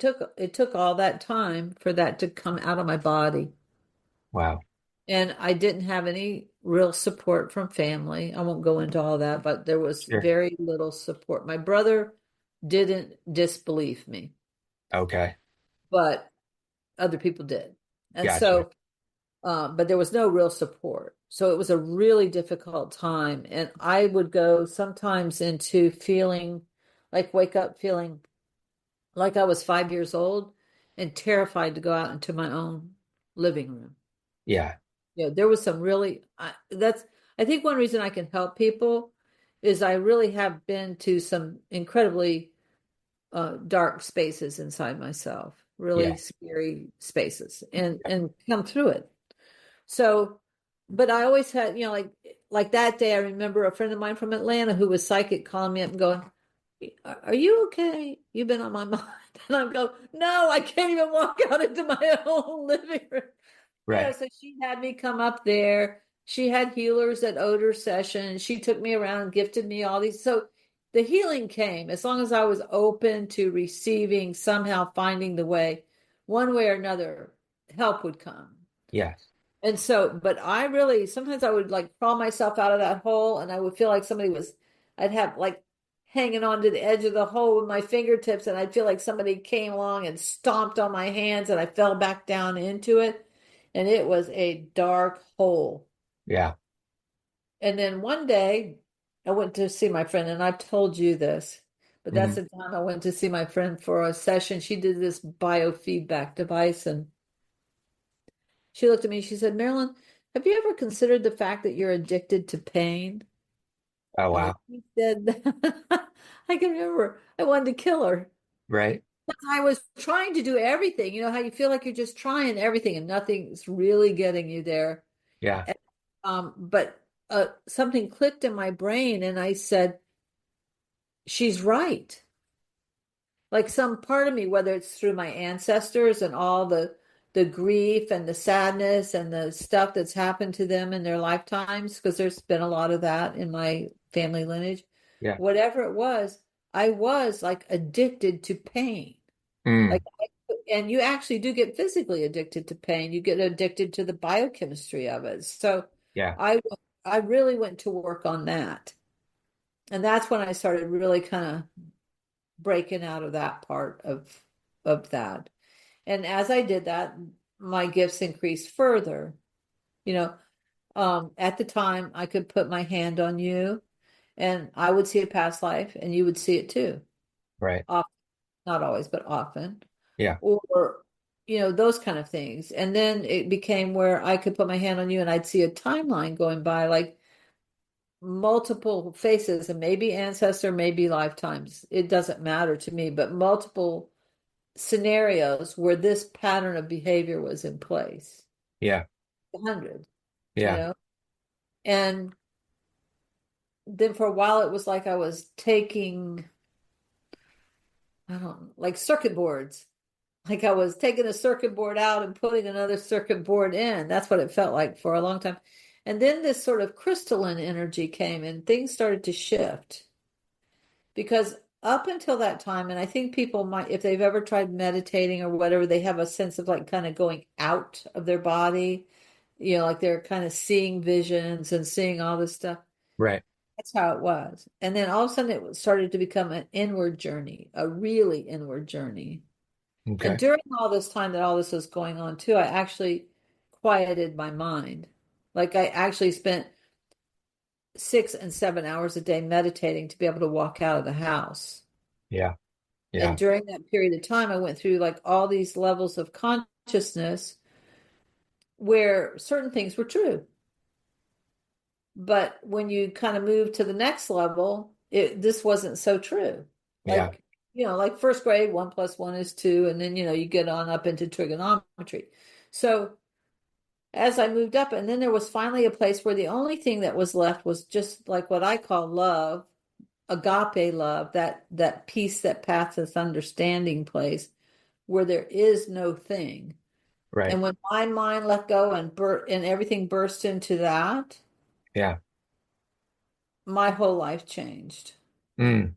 took all that time for that to come out of my body. Wow. And I didn't have any real support from family. I won't go into all that, but there was Sure. very little support. My brother didn't disbelieve me, Okay. but other people did. And Gotcha. so, but there was no real support. So it was a really difficult time. And I would go sometimes into feeling like wake up feeling like I was 5 years old and terrified to go out into my own living room. Yeah. Yeah, there was some really, I think one reason I can help people is I really have been to some incredibly dark spaces inside myself, really Yeah. scary spaces, and come through it. So, but I always had, like that day, I remember a friend of mine from Atlanta who was psychic calling me up and going, "Are you okay? You've been on my mind." And I'm going, "No, I can't even walk out into my own living room." Right. So she had me come up there. She had healers at odor sessions. She took me around and gifted me all these. So the healing came as long as I was open to receiving, somehow finding the way, one way or another, help would come. Yes. And so, but I really, sometimes I would like crawl myself out of that hole and I would feel like I'd have like hanging on to the edge of the hole with my fingertips and I'd feel like somebody came along and stomped on my hands and I fell back down into it. And it was a dark hole. Yeah. And then one day I went to see my friend, and I've told you this, but that's Hmm. the time I went to see my friend for a session. She did this biofeedback device, and she looked at me. She said, Marilyn, have you ever considered the fact that you're addicted to pain? Oh, And when wow. she said that, I can remember I wanted to kill her. Right. I was trying to do everything. You know how you feel like you're just trying everything and nothing's really getting you there. Yeah. And, but something clicked in my brain, and I said, she's right. like some part of me, whether it's through my ancestors and all the grief and the sadness and the stuff that's happened to them in their lifetimes, because there's been a lot of that in my family lineage, Yeah. whatever it was, I was like addicted to pain. Mm. Like, and you actually do get physically addicted to pain. You get addicted to the biochemistry of it. So Yeah. I I really went to work on that. And that's when I started really kind of breaking out of that part of that. And as I did that, my gifts increased further. You know, at the time I could put my hand on you and I would see a past life and you would see it too. Right. Often, not always, but often. Yeah. Or, those kind of things. And then it became where I could put my hand on you and I'd see a timeline going by, like multiple faces and maybe ancestor, maybe lifetimes. It doesn't matter to me, but multiple scenarios where this pattern of behavior was in place. Yeah. 100, you Yeah. know? And then for a while it was like I was taking, I don't know, like circuit boards. Like I was taking a circuit board out and putting another circuit board in. That's what it felt like for a long time. And then this sort of crystalline energy came and things started to shift. Because up until that time, and I think people might, if they've ever tried meditating or whatever, they have a sense of like kind of going out of their body, like they're kind of seeing visions and seeing all this stuff. Right. That's how it was. And then all of a sudden started to become an inward journey, a really inward journey. And Okay. during all this time that all this was going on too, I actually quieted my mind. Like I actually spent 6 and 7 hours a day meditating to be able to walk out of the house. Yeah. And Yeah. during that period of time, I went through like all these levels of consciousness where certain things were true. But when you kind of move to the next level, this wasn't so true. Yeah. Like, like first grade, 1 + 1 is 2, and then, you get on up into trigonometry. So as I moved up, and then there was finally a place where the only thing that was left was just like what I call love, agape love, that peace that passeth understanding place where there is no thing. Right. And when my mind let go and everything burst into that, Yeah. my whole life changed. Mm. And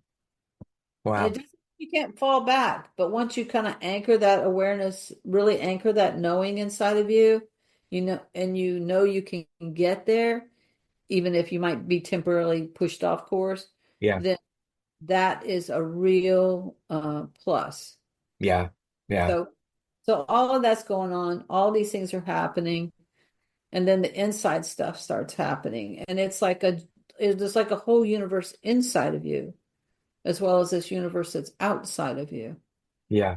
it Wow. doesn't, you can't fall back, but once you kind of anchor that awareness, really anchor that knowing inside of you, and you can get there, even if you might be temporarily pushed off course, Yeah. then that is a real plus. Yeah. Yeah. So, so all of that's going on. All these things are happening, and then the inside stuff starts happening, and it's like a whole universe inside of you, as well as this universe that's outside of you. Yeah.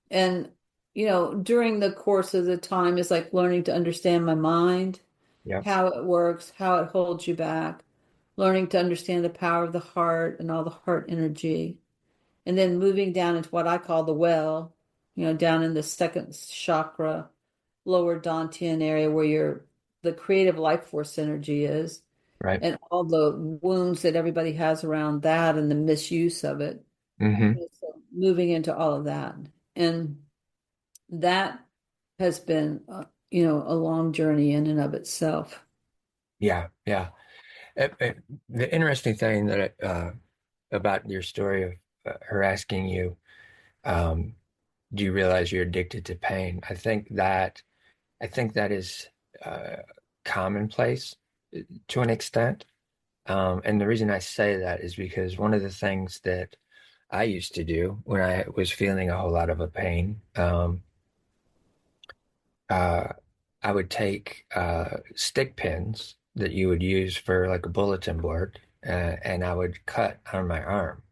And during the course of the time is like learning to understand my mind, Yeah. how it works, how it holds you back, learning to understand the power of the heart and all the heart energy, and then moving down into what I call the well, down in the second chakra, lower Dantian area where the creative life force energy is, Right. and all the wounds that everybody has around that and the misuse of it. Mm-hmm. So moving into all of that. And that has been, a long journey in and of itself. Yeah. Yeah. The interesting thing that about your story of her asking you, um, do you realize you're addicted to pain? I think that is uh, commonplace to an extent. And the reason I say that is because one of the things that I used to do when I was feeling a whole lot of a pain, uh, I would take stick pins that you would use for like a bulletin board, and I would cut on my arm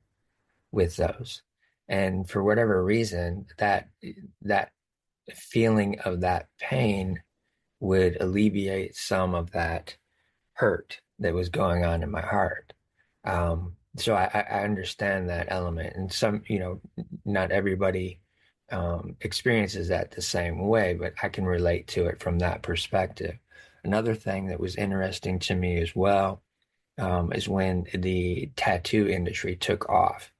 with those. And for whatever reason, that feeling of that pain would alleviate some of that hurt that was going on in my heart. So I understand that element, and not everybody experiences that the same way, but I can relate to it from that perspective. Another thing that was interesting to me as well is when the tattoo industry took off.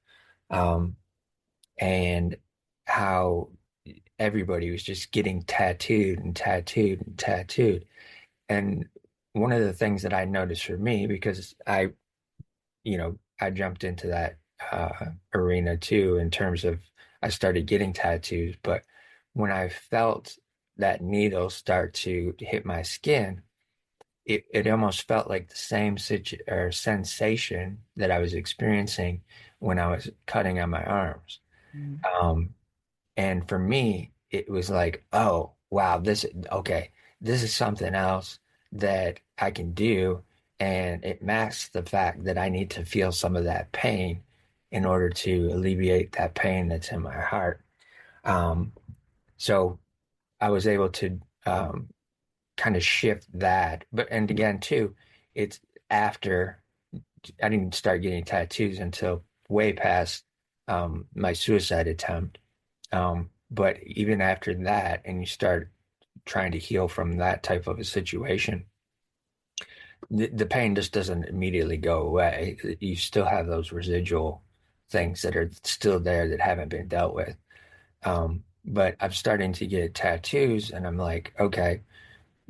Um, and how everybody was just getting tattooed and tattooed and tattooed. And one of the things that I noticed for me, because I jumped into that arena too, in terms of I started getting tattoos, but when I felt that needle start to hit my skin, it almost felt like the same sensation that I was experiencing when I was cutting on my arms. Mm. Um, and for me, it was like, oh, wow, okay, this is something else that I can do. And it masks the fact that I need to feel some of that pain in order to alleviate that pain that's in my heart. Um, so I was able to kind of shift that. But, and again, too, it's after I didn't start getting tattoos until way past my suicide attempt. But even after that, and you start trying to heal from that type of a situation, the pain just doesn't immediately go away. You still have those residual things that are still there that haven't been dealt with. But I'm starting to get tattoos, and I'm like, okay,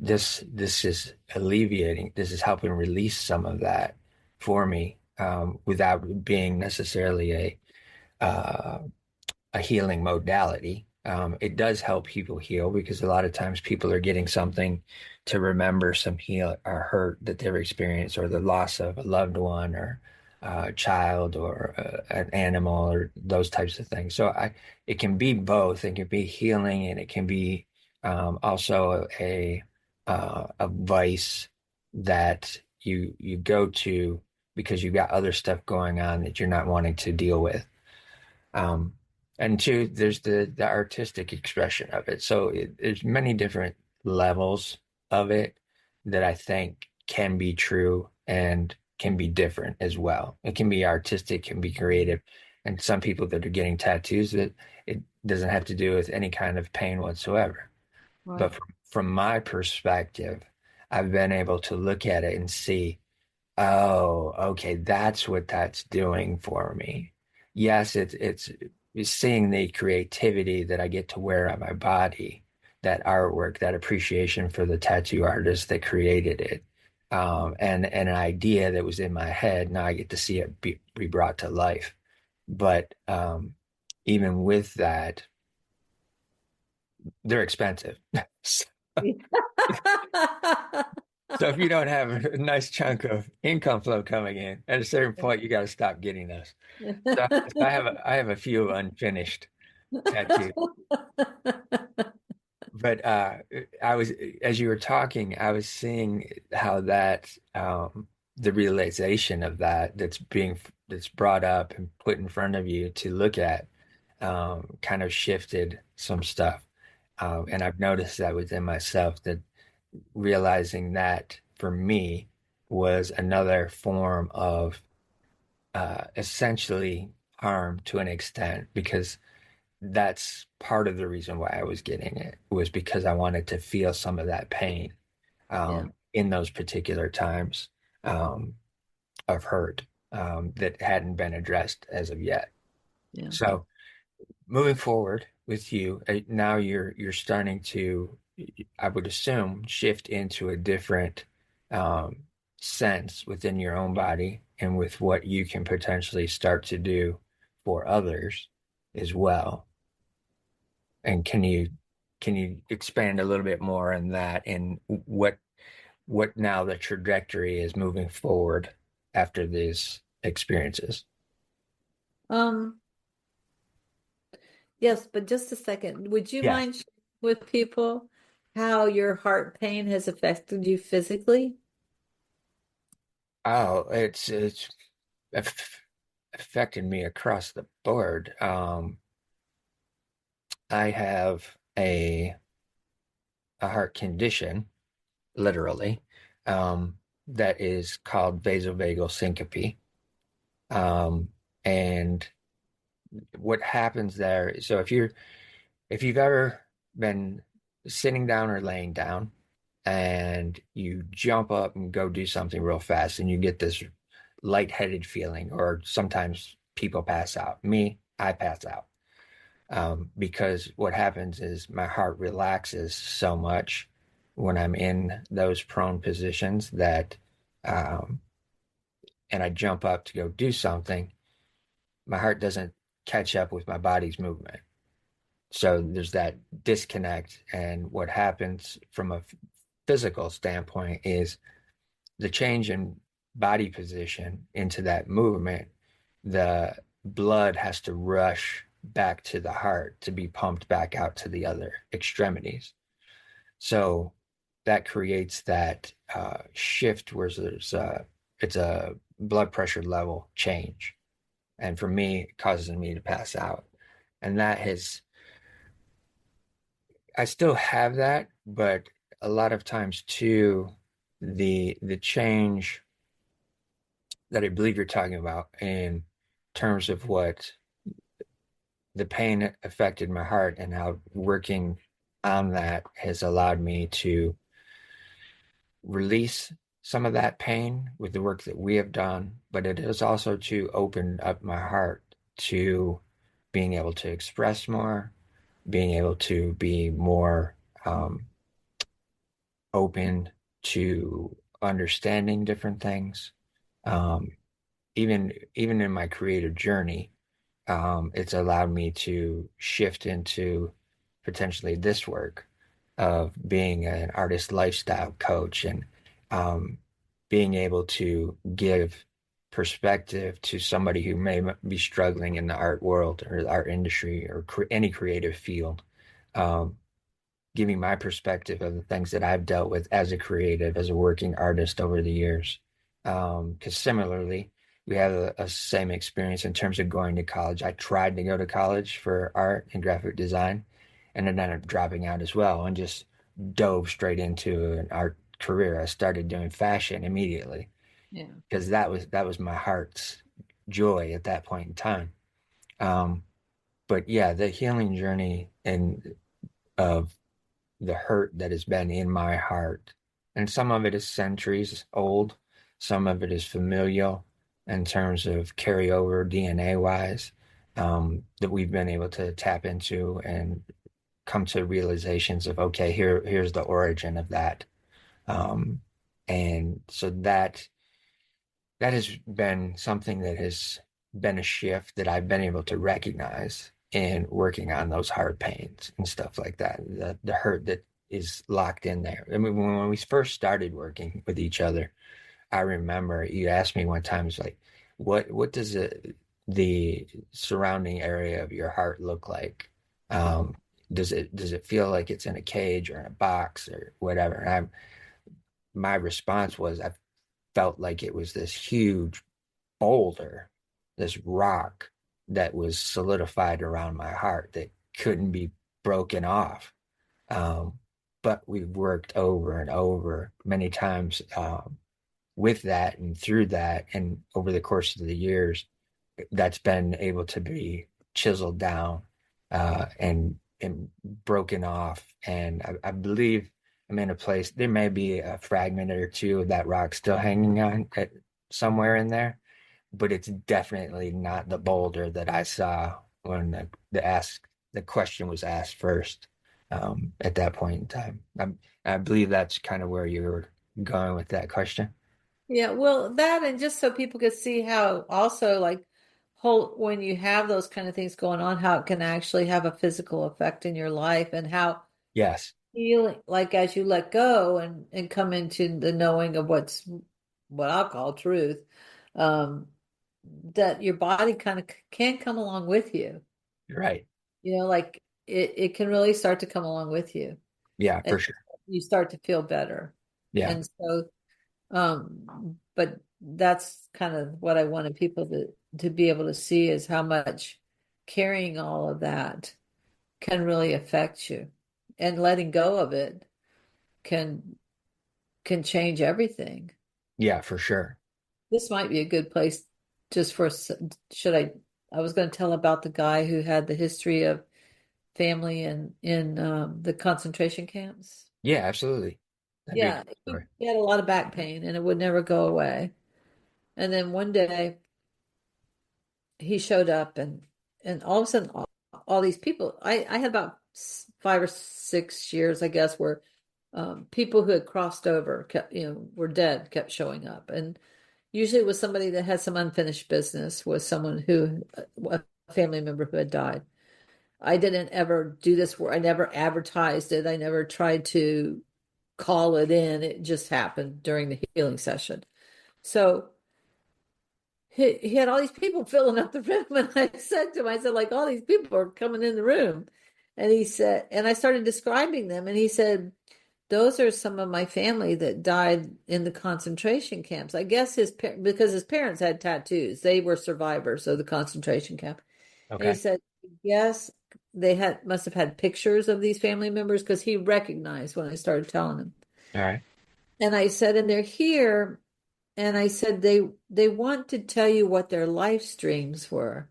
this is alleviating. This is helping release some of that for me, without being necessarily uh, a healing modality. It does help people heal because a lot of times people are getting something to remember some heal or hurt that they've experienced, or the loss of a loved one, or a child, or an animal, or those types of things. So it can be both. It can be healing, and it can be also a vice that you go to because you've got other stuff going on that you're not wanting to deal with. Um, and two, there's the artistic expression of it. So there's many different levels of it that I think can be true and can be different as well. It can be artistic, can be creative, and some people that are getting tattoos, that it doesn't have to do with any kind of pain whatsoever. But Right. from my perspective, I've been able to look at it and see, oh, okay, that's what that's doing for me. Yes, it's seeing the creativity that I get to wear on my body, that artwork, that appreciation for the tattoo artist that created it, and an idea that was in my head. Now I get to see it be brought to life. But even with that, they're expensive. So if you don't have a nice chunk of income flow coming in, at a certain point, you got to stop getting those. So I have a few unfinished tattoos. But I was, as you were talking, I was seeing how that the realization of that's brought up and put in front of you to look at, kind of shifted some stuff. And I've noticed that within myself, that realizing that for me was another form of essentially harm to an extent, because that's part of the reason why I was getting it, was because I wanted to feel some of that pain Yeah, in those particular times um, of hurt that hadn't been addressed as of yet. yeah. So moving forward with you, now you're starting to, I would assume, shift into a different um, sense within your own body, and with what you can potentially start to do for others as well. And can you expand a little bit more on that, and what now the trajectory is moving forward after these experiences? Um, yes, but just a second. Would you Yeah. mind sharing with people how your heart pain has affected you physically? Oh, it's aff- affected me across the board. I have a heart condition, literally, that is called vasovagal syncope. Um, and what happens there, so if you've ever been sitting down or laying down, and you jump up and go do something real fast, and you get this lightheaded feeling, or sometimes people pass out. Me, I pass out. because what happens is my heart relaxes so much when I'm in those prone positions that, um, and I jump up to go do something, my heart doesn't catch up with my body's movement. So there's that disconnect. And what happens from a physical standpoint is the change in body position into that movement, the blood has to rush back to the heart to be pumped back out to the other extremities. So that creates that shift where it's a blood pressure level change. And for me, it causes me to pass out. And that has, I still have that, but a lot of times too, the change that I believe you're talking about in terms of what the pain affected my heart and how working on that has allowed me to release some of that pain with the work that we have done, but it has also to open up my heart to being able to express more, being able to be more open to understanding different things. Um, even in my creative journey, it's allowed me to shift into potentially this work of being an artist lifestyle coach and um, being able to give perspective to somebody who may be struggling in the art world or the art industry or any creative field. Um, Giving my perspective of the things that I've dealt with as a creative, as a working artist over the years. Because similarly, we have a same experience in terms of going to college. I tried to go to college for art and graphic design, and then ended up dropping out as well, and just dove straight into an art career. I started doing fashion immediately Yeah. because that was my heart's joy at that point in time. Um, but yeah, the healing journey and of the hurt that has been in my heart. And some of it is centuries old, some of it is familial in terms of carryover DNA wise, that we've been able to tap into and come to realizations of, okay, here's the origin of that. Um, and so that has been something that has been a shift that I've been able to recognize in working on those hard pains and stuff like that. The hurt that is locked in there. I mean, when we first started working with each other, I remember you asked me one time, it's like, what does the surrounding area of your heart look like? Um, does it feel like it's in a cage or in a box or whatever? And my response was I felt like it was this huge boulder, this rock that was solidified around my heart that couldn't be broken off. Um, but we've worked over and over many times with that and through that. And over the course of the years, that's been able to be chiseled down and broken off. And I believe I'm in a place, there may be a fragment or two of that rock still hanging on somewhere in there, but it's definitely not the boulder that I saw when the question was asked first at that point in time. I believe that's kind of where you were going with that question. Yeah, well, that and just so people could see how also like whole when you have those kind of things going on, how it can actually have a physical effect in your life and how Yes, feeling like as you let go and come into the knowing of what I'll call truth, um, that your body kind of can come along with you. you're right. Like it can really start to come along with you Yeah, and for sure. you start to feel better. Yeah, And so but that's kind of what I wanted people to be able to see is how much carrying all of that can really affect you. And letting go of it can can change everything. yeah, for sure. This might be a good place just for should I was going to tell about the guy who had the history of family in the concentration camps. Yeah, absolutely. That'd be a Yeah, good story. he had a lot of back pain and it would never go away. And then one day he showed up and all of a sudden all these people. I had about 5 or 6 years, I guess, where people who had crossed over kept, were dead, kept showing up. And usually it was somebody that had some unfinished business, was someone who, a family member who had died. I didn't ever do this work. I never advertised it. I never tried to call it in. It just happened during the healing session. So he had all these people filling up the room. And I said to him, I said, like, all these people are coming in the room. And he said, and I started describing them. And he said, those are some of my family that died in the concentration camps. I guess because his parents had tattoos. They were survivors of the concentration camp. And he Okay. said, yes, they must have had pictures of these family members because he recognized when I started telling him. All right. And I said, and they're here. And I said, they want to tell you what their life streams were.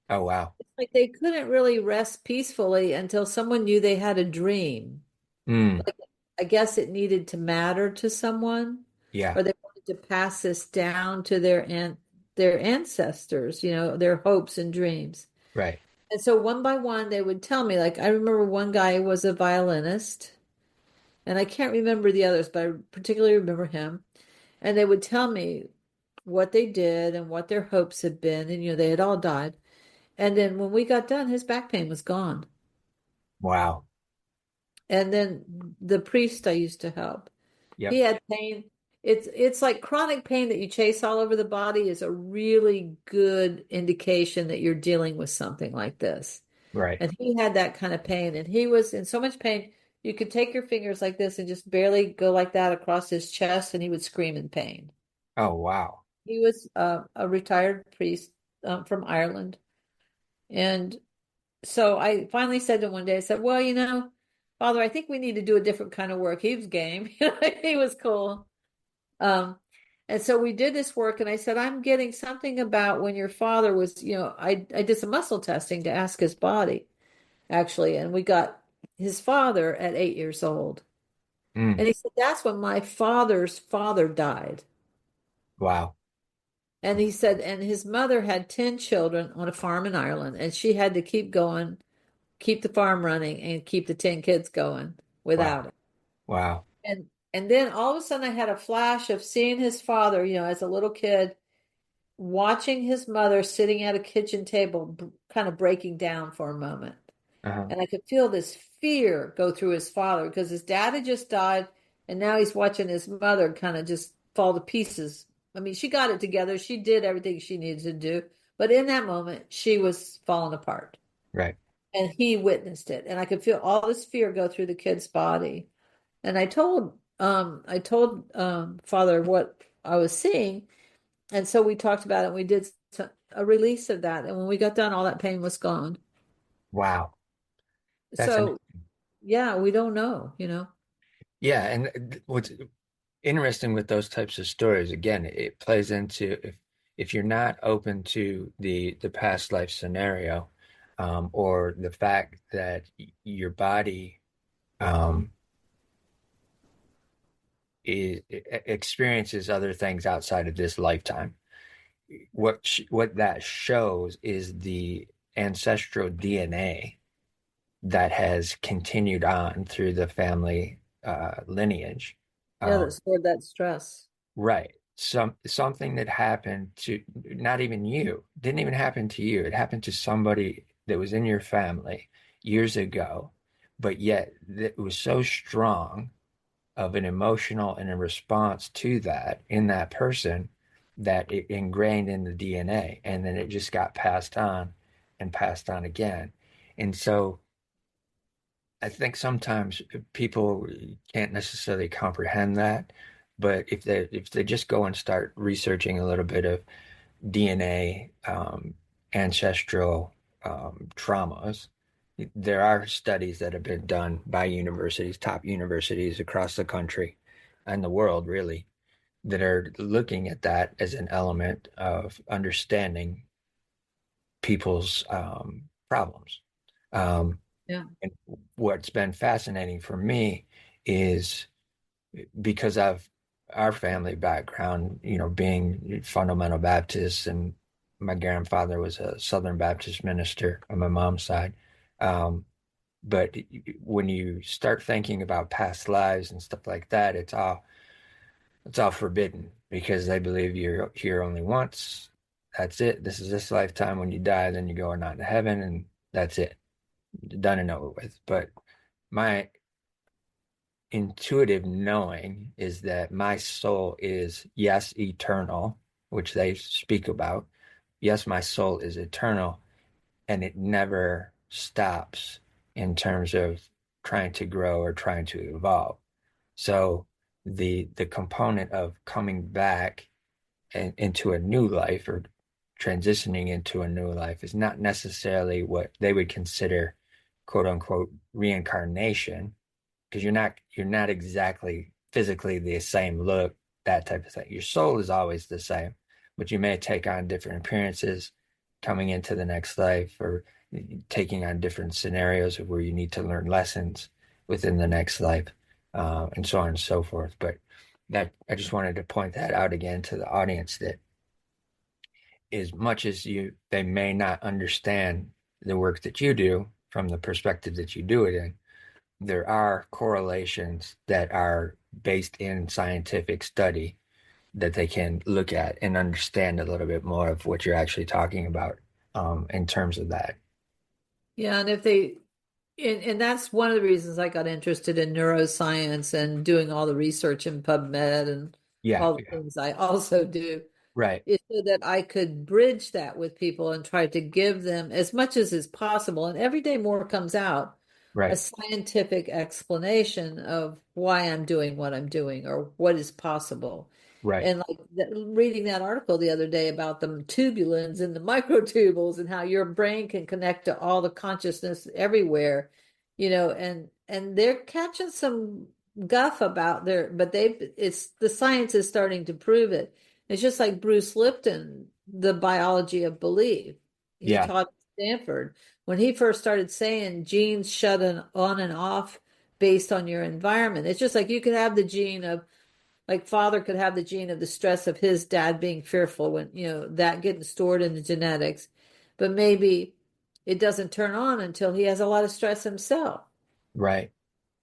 Oh, wow. It's like they couldn't really rest peacefully until someone knew they had a dream. Mm, Like, I guess it needed to matter to someone, yeah. or they wanted to pass this down to their ancestors, their hopes and dreams. Right. And so one by one, they would tell me, like, I remember one guy was a violinist, and I can't remember the others, but I particularly remember him. And they would tell me what they did and what their hopes had been. And, they had all died. And then when we got done, his back pain was gone. Wow. And then the priest I used to help, he Yep. had pain. It's like chronic pain that you chase all over the body is a really good indication that you're dealing with something like this. Right. And he had that kind of pain, and he was in so much pain, you could take your fingers like this and just barely go like that across his chest, and he would scream in pain. Oh, wow. He was a retired priest from Ireland. And so I finally said to him one day, I said, well, Father, I think we need to do a different kind of work. He was game. He was cool. Um, and so we did this work, and I said, I'm getting something about when your father was, I did some muscle testing to ask his body, actually, and we got his father at 8 years old. Mm, And he said, that's when my father's father died. wow. And he said, and his mother had 10 children on a farm in Ireland, and she had to keep going, keep the farm running, and keep the 10 kids going Wow. without it. Wow. And then all of a sudden I had a flash of seeing his father, as a little kid, watching his mother sitting at a kitchen table, kind of breaking down for a moment. Uh-huh. And I could feel this fear go through his father because his dad had just died, and now he's watching his mother kind of just fall to pieces. I mean, she got it together. She did everything she needed to do. But in that moment, she was falling apart. Right. And he witnessed it. And I could feel all this fear go through the kid's body. And I told Father what I was seeing. And so we talked about it. And we did a release of that. And when we got done, all that pain was gone. Wow. That's So yeah, we don't know. Yeah, and what's interesting with those types of stories, again, it plays into if you're not open to the past life scenario, or the fact that your body um, experiences other things outside of this lifetime. What that shows is the ancestral DNA that has continued on through the family lineage. Yeah, that Um, stored that stress. Right. Something that happened to not even you, didn't even happen to you. It happened to somebody that was in your family years ago, but yet it was so strong of an emotional and a response to that in that person that it ingrained in the DNA, and then it just got passed on and passed on again. And so I think sometimes people can't necessarily comprehend that, but if they just go and start researching a little bit of DNA, ancestral traumas, there are studies that have been done by universities, top universities across the country and the world, really, that are looking at that as an element of understanding people's problems. Um, Yeah. and what's been fascinating for me is because of our family background, being fundamental Baptists, and my grandfather was a Southern Baptist minister on my mom's side. Um, but when you start thinking about past lives and stuff like that, it's all forbidden because they believe you're here only once. That's it. This is this lifetime. When you die, then you go on to heaven, and that's it. Done and over with. But my intuitive knowing is that my soul is, yes, eternal, which they speak about. Yes, my soul is eternal, and it never stops in terms of trying to grow or trying to evolve. So the component of coming back into a new life or transitioning into a new life is not necessarily what they would consider quote unquote reincarnation, because you're not exactly physically the same look, that type of thing. Your soul is always the same, but you may take on different appearances coming into the next life, or taking on different scenarios of where you need to learn lessons within the next life, and so on and so forth. But that I just wanted to point that out again to the audience, that as much as they may not understand the work that you do from the perspective that you do it in, there are correlations that are based in scientific study that they can look at and understand a little bit more of what you're actually talking about, in terms of that. Yeah, and if they and that's one of the reasons I got interested in neuroscience and doing all the research in PubMed and Yeah, all the yeah, things I also do, right, is so that I could bridge that with people and try to give them as much as is possible. And every day more comes out a right, scientific explanation of why I'm doing what I'm doing or what is possible. right, And like reading that article the other day about the tubulins and the microtubules and how your brain can connect to all the consciousness everywhere, and they're catching some guff about their, but it's the science is starting to prove it. It's just like Bruce Lipton, the biology of belief. He yeah, taught at Stanford. When he first started saying genes shut on and off based on your environment, it's just like you could have the gene of, like father could have the gene of the stress of his dad being fearful when, that getting stored in the genetics, but maybe it doesn't turn on until he has a lot of stress himself. right,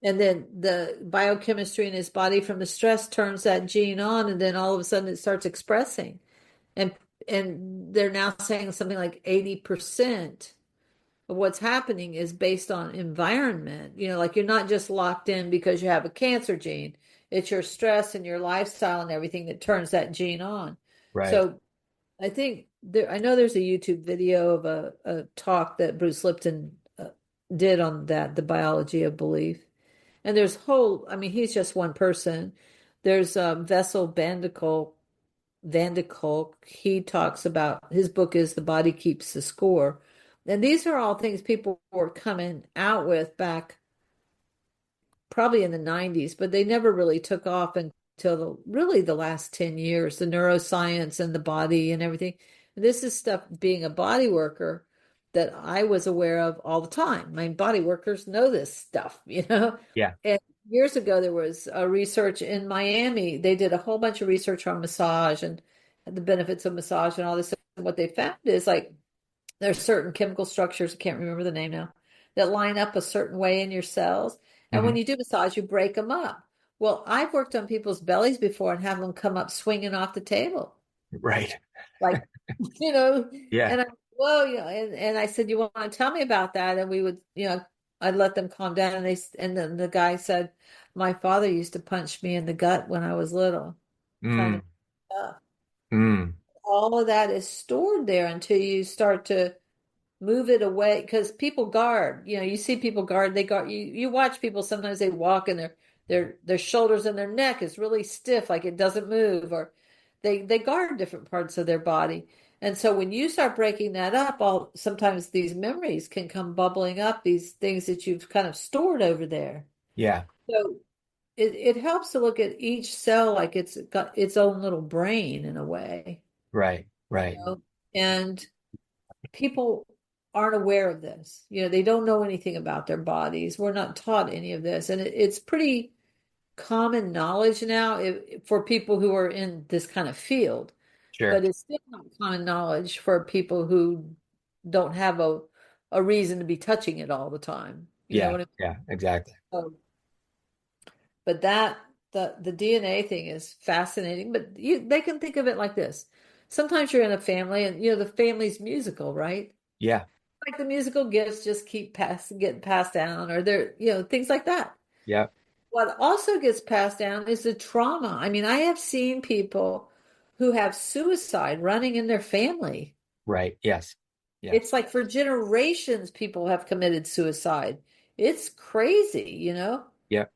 And then the biochemistry in his body from the stress turns that gene on, and then all of a sudden it starts expressing. And they're now saying something like 80% of what's happening is based on environment. Like you're not just locked in because you have a cancer gene. It's your stress and your lifestyle and everything that turns that gene on. right. So I think I know there's a YouTube video of a talk that Bruce Lipton did on that, the biology of belief. And I mean, he's just one person. There's Vessel Vanderkolk. He talks about, his book is The Body Keeps the Score. And these are all things people were coming out with back probably in the 90s, but they never really took off until really the last 10 years, the neuroscience and the body and everything. And this is stuff, being a body worker, that I was aware of all the time. My body workers know this stuff, Yeah. And years ago, there was a research in Miami. They did a whole bunch of research on massage and the benefits of massage and all this. And what they found is like there's certain chemical structures, I can't remember the name now, that line up a certain way in your cells. And when Hmm. you do massage, you break them up. Well, I've worked on people's bellies before and have them come up swinging off the table. Right. Like, you know, Yeah. and I, whoa, and I said, you want to tell me about that? And we would, I'd let them calm down. And then the guy said, my father used to punch me in the gut when I was little, trying to, Mm, uh, mm, all of that is stored there until you start to move it away, because people guard, you see people guard, they guard you watch people, sometimes they walk and their shoulders and their neck is really stiff, like it doesn't move, or they guard different parts of their body. And so when you start breaking that up, all sometimes these memories can come bubbling up, these things that you've kind of stored over there. yeah. So it helps to look at each cell like it's got its own little brain in a way, Right. you Right. know and people aren't aware of this. They don't know anything about their bodies. We're not taught any of this. And it's pretty common knowledge now for people who are in this kind of field, Sure. but it's still not common knowledge for people who don't have a reason to be touching it all the time. You know Yeah, what I yeah, exactly. mean? But that the DNA thing is fascinating. But they can think of it like this. Sometimes you're in a family, and the family's musical, right? Yeah, Like the musical gifts just keep getting passed down, or they're things like that. yeah, What also gets passed down is the trauma. I mean, I have seen people who have suicide running in their family. right. Yes, yes, It's like for generations, people have committed suicide. It's crazy. yeah,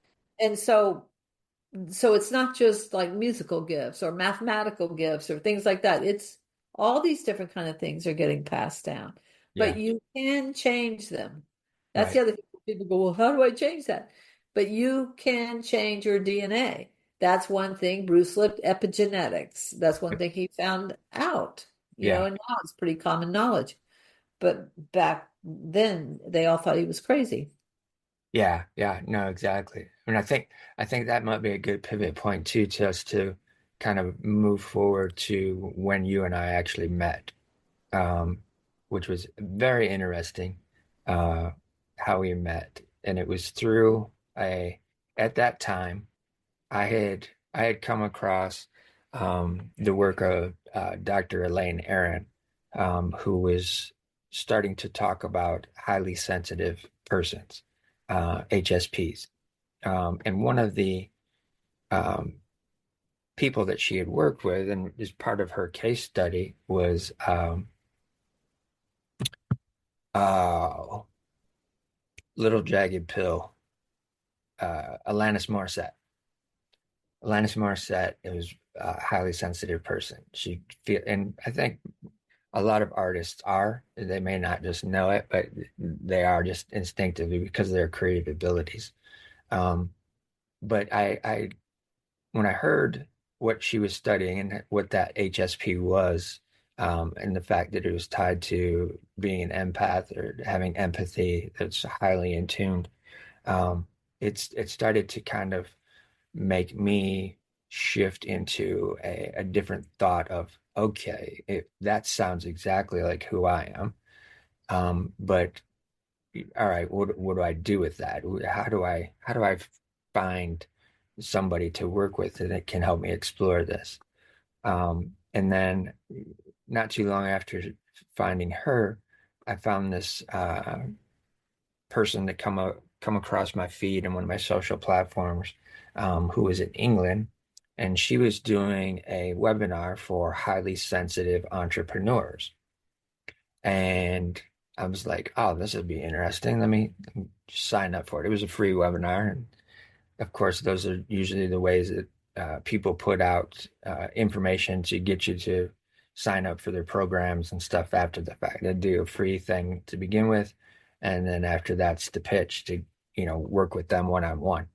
And so it's not just like musical gifts or mathematical gifts or things like that. It's all these different kind of things are getting passed down, but yeah, you can change them. That's right. the other thing. People go, well, how do I change that? But you can change your DNA. That's one thing. Bruce Lipton, epigenetics. That's one Yep, thing he found out, yeah, and now it's pretty common knowledge. But back then, they all thought he was crazy. yeah, yeah. No, exactly. I mean, I think that might be a good pivot point too, to us to kind of move forward to when you and I actually met, um, which was very interesting, uh, how we met, and it was through a at that time. I had come across the work of Dr. Elaine Aron, who was starting to talk about highly sensitive persons, HSPs. And one of the um, people that she had worked with, and as part of her case study, was uh, Little Jagged Pill, Alanis Morissette. Alanis Morissette was a highly sensitive person. And I think a lot of artists are. They may not just know it, but they are just instinctively because of their creative abilities. Um, but when I heard what she was studying and what that HSP was, and the fact that it was tied to being an empath or having empathy that's highly in tune, um, it started to kind of make me shift into a different thought of, okay, that sounds exactly like who I am. But all right, what do I do with that? How do I find somebody to work with that can help me explore this? And then not too long after finding her, I found this person that come across my feed in one of my social platforms, who was in England, and she was doing a webinar for highly sensitive entrepreneurs. And I was like, oh, this would be interesting. Let me just sign up for it. It was a free webinar. And of course, those are usually the ways that people put out information to get you to sign up for their programs and stuff after the fact. They do a free thing to begin with. And then after that's the pitch to, work with them one on one.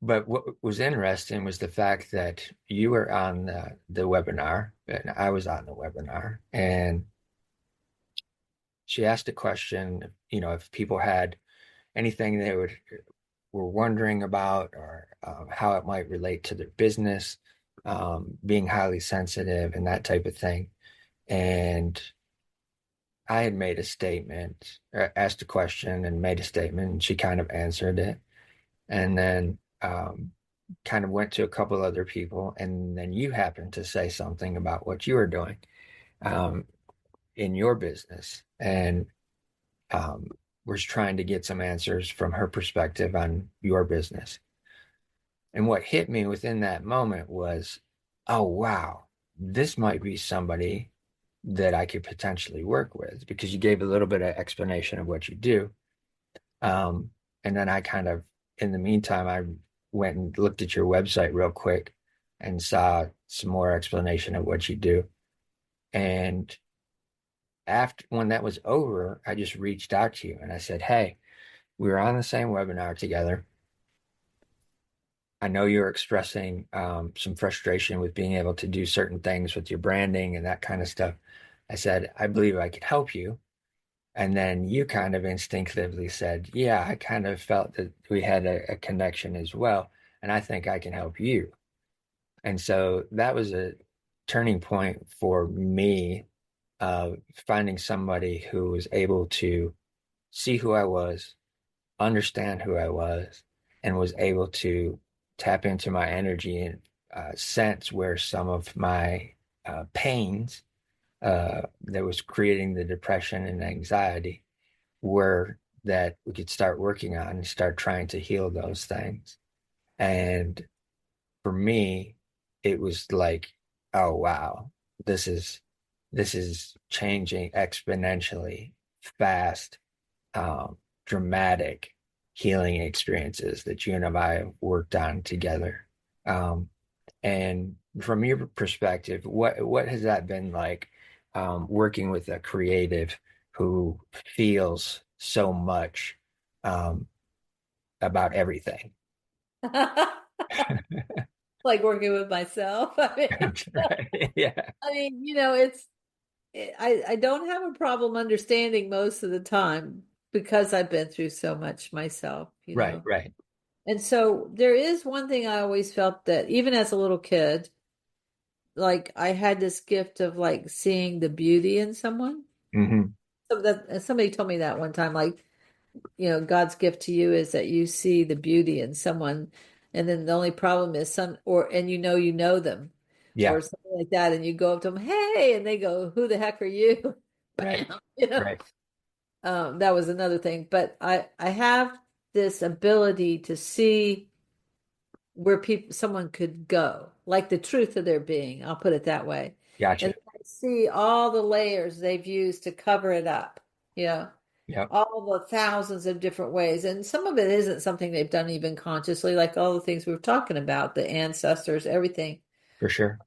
But what was interesting was the fact that you were on the webinar and I was on the webinar. And she asked a question, if people had anything they were wondering about or how it might relate to their business, being highly sensitive and that type of thing. And I had made a statement, or asked a question and made a statement, and she kind of answered it. And then kind of went to a couple other people. And then you happened to say something about what you were doing um, in your business. And um, was trying to get some answers from her perspective on your business. And what hit me within that moment was, oh, wow, this might be somebody that I could potentially work with because you gave a little bit of explanation of what you do. Um, and then I kind of, in the meantime, I went and looked at your website real quick and saw some more explanation of what you do. And after when that was over, I just reached out to you and I said, hey, we were on the same webinar together. I know you're expressing some frustration with being able to do certain things with your branding and that kind of stuff. I said, I believe I could help you. And then you kind of instinctively said, yeah, I kind of felt that we had a connection as well. And I think I can help you. And so that was a turning point for me uh, finding somebody who was able to see who I was, understand who I was, and was able to tap into my energy and sense where some of my pains that was creating the depression and anxiety were, that we could start working on and start trying to heal those things. And for me, it was like, oh wow, this is this is changing exponentially fast, um, dramatic healing experiences that you and I have worked on together. Um, and from your perspective, what has that been like, working with a creative who feels so much, um, about everything? Like working with myself. Right. Yeah. It's I don't have a problem understanding most of the time because I've been through so much myself, you Right. know. Right. And so there is one thing I always felt that even as a little kid, like I had this gift of like seeing the beauty in someone. Hmm. So that somebody told me that one time, like, God's gift to you is that you see the beauty in someone, and then the only problem is and you know them, Yeah. or something like that, and you go up to them, hey, and they go, who the heck are you? Right. Bam, you know. Right. That was another thing, but I have this ability to see where someone could go, like the truth of their being. I'll put it that way, and Gotcha. I see all the layers they've used to cover it up. You know, Yep. all the thousands of different ways. And some of it isn't something they've done even consciously, like all the things we were talking about, the ancestors, everything. For sure.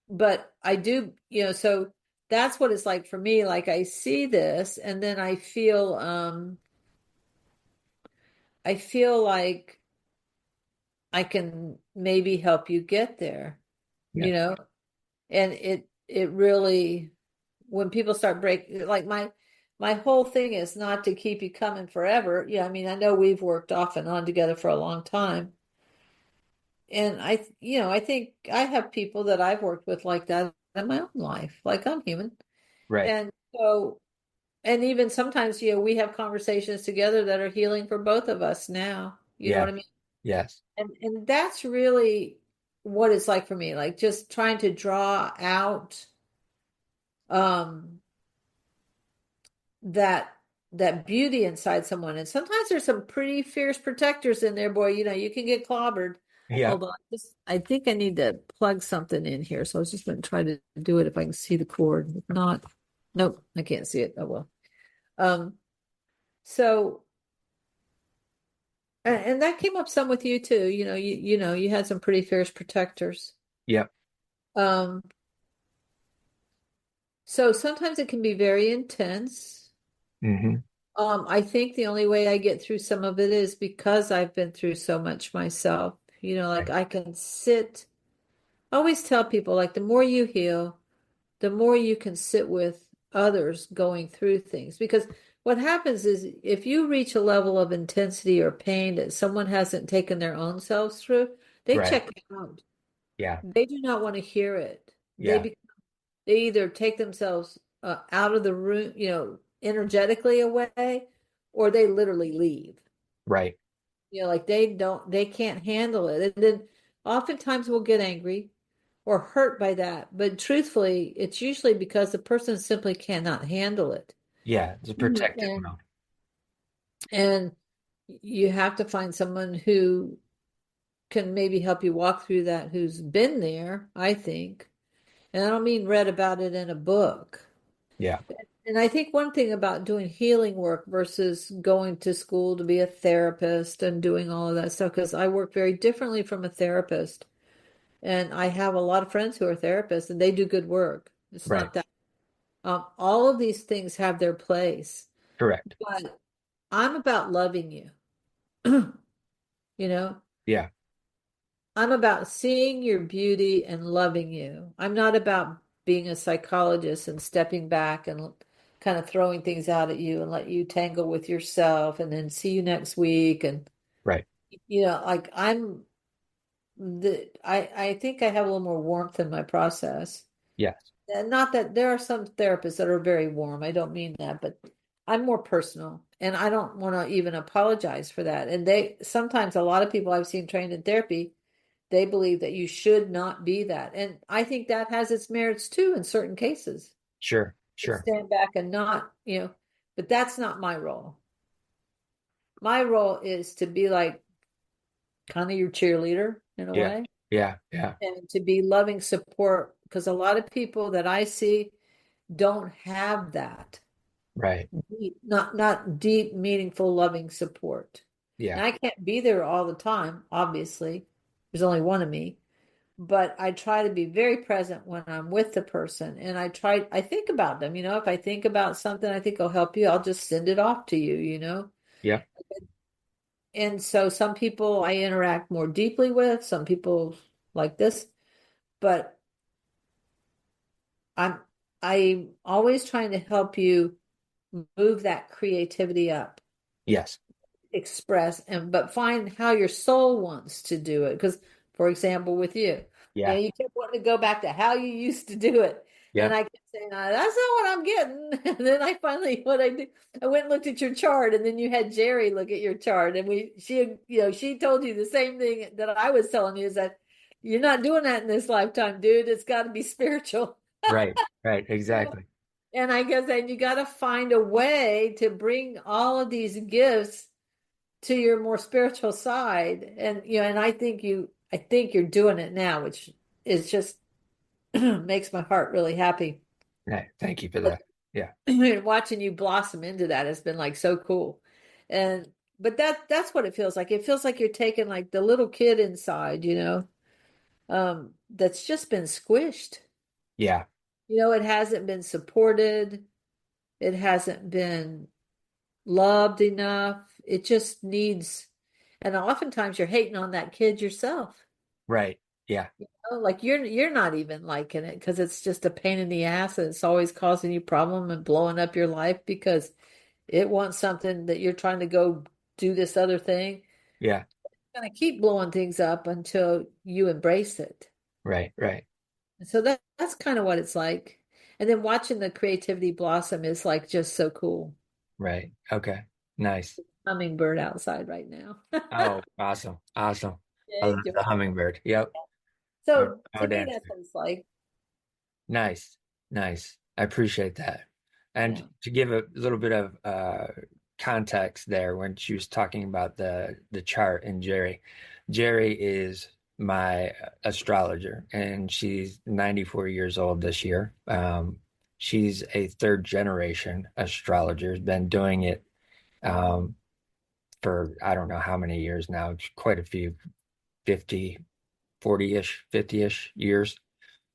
But I do, so that's what it's like for me. Like I see this and then I feel like I can maybe help you get there, Yeah. you know? And it really, when people start breaking, like my whole thing is not to keep you coming forever. Yeah, I mean, I know we've worked off and on together for a long time, and I think I have people that I've worked with like that in my own life. Like I'm human, Right. and so, and even sometimes, we have conversations together that are healing for both of us now. You know what Yeah. I mean? Yes. And that's really what it's like for me. Like just trying to draw out. Um, that that beauty inside someone. And sometimes there's some pretty fierce protectors in there, boy. You can get clobbered. Yeah. Hold on. I think I need to plug something in here. So I was just going to try to do it if I can see the cord. If not, nope, I can't see it. Oh well. Um, so and that came up some with you too. You had some pretty fierce protectors. Yep. Um, so sometimes it can be very intense. Hmm. I think the only way I get through some of it is because I've been through so much myself. Like Right. I can sit, I always tell people, like, the more you heal, the more you can sit with others going through things. Because what happens is if you reach a level of intensity or pain that someone hasn't taken their own selves through, they Right. check out. Yeah. They do not want to hear it. Yeah. They either take themselves out of the room, energetically away, or they literally leave. Right. Like they can't handle it. And then oftentimes we'll get angry or hurt by that. But truthfully, it's usually because the person simply cannot handle it. Yeah. It's a Mhm. protective mode. And you have to find someone who can maybe help you walk through that, who's been there, I think. And I don't mean read about it in a book. Yeah. And I think one thing about doing healing work versus going to school to be a therapist and doing all of that stuff, because I work very differently from a therapist. And I have a lot of friends who are therapists and they do good work. It's Right. not that all of these things have their place, Correct. but I'm about loving you. You know, Yeah. I'm about seeing your beauty and loving you. I'm not about being a psychologist and stepping back and kind of throwing things out at you and let you tangle with yourself and then see you next week. And, Right. like I think I have a little more warmth in my process. Yes. And not that there are some therapists that are very warm. I don't mean that, but I'm more personal and I don't want to even apologize for that. And they sometimes a lot of people I've seen trained in therapy, they believe that you should not be that. And I think that has its merits too in certain cases. Sure, To sure. stand back and not, but that's not my role. My role is to be like kind of your cheerleader in a Yeah, way yeah, yeah. and to be loving support because a lot of people that I see don't have that. Right. Not deep, meaningful, loving support. Yeah, And I can't be there all the time, obviously. There's only one of me, but I try to be very present when I'm with the person. And I think about them, if I think about something I think will help you, I'll just send it off to you. yeah, And so some people I interact more deeply with, some people like this, but I'm I'm always trying to help you move that creativity up, yes, express and but find how your soul wants to do it. Because, for example, with you, yeah, you kept wanting to go back to how you used to do it. And yep, I kept saying, that's not what I'm getting. And then I finally, what I did, I went and looked at your chart, and then you had Jerry look at your chart, and she told you the same thing that I was telling you is that you're not doing that in this lifetime, dude. It's got to be spiritual. right, right, exactly. And I guess then you got to find a way to bring all of these gifts to your more spiritual side. And and I think you're doing it now, which is just makes my heart really happy. Right. Thank you for But that. Yeah, watching you blossom into that has been like so cool. And but that's what it feels like. It feels like you're taking like the little kid inside, that's just been squished. yeah, It hasn't been supported. It hasn't been loved enough. It just needs, and oftentimes you're hating on that kid yourself. right. Yeah, Like you're not even liking it because it's just a pain in the ass and it's always causing you problem and blowing up your life because it wants something that you're trying to go do this other thing. yeah, It's gonna keep blowing things up until you embrace it. right, right, And so that's kind of what it's like. And then watching the creativity blossom is like just so cool. right. Okay. Nice. Hummingbird outside right now. Oh, awesome. Awesome. I love Enjoy. the hummingbird. Yep. So Oh, to me, dance. that's what it's like. Nice. Nice. I appreciate that. And Yeah. to give a little bit of context there when she was talking about the chart and Jerry. Jerry is my astrologer and she's 94 years old this year. She's a third generation astrologer, has been doing it um, for I don't know how many years now, quite a few, 50, 40-ish, 50-ish years.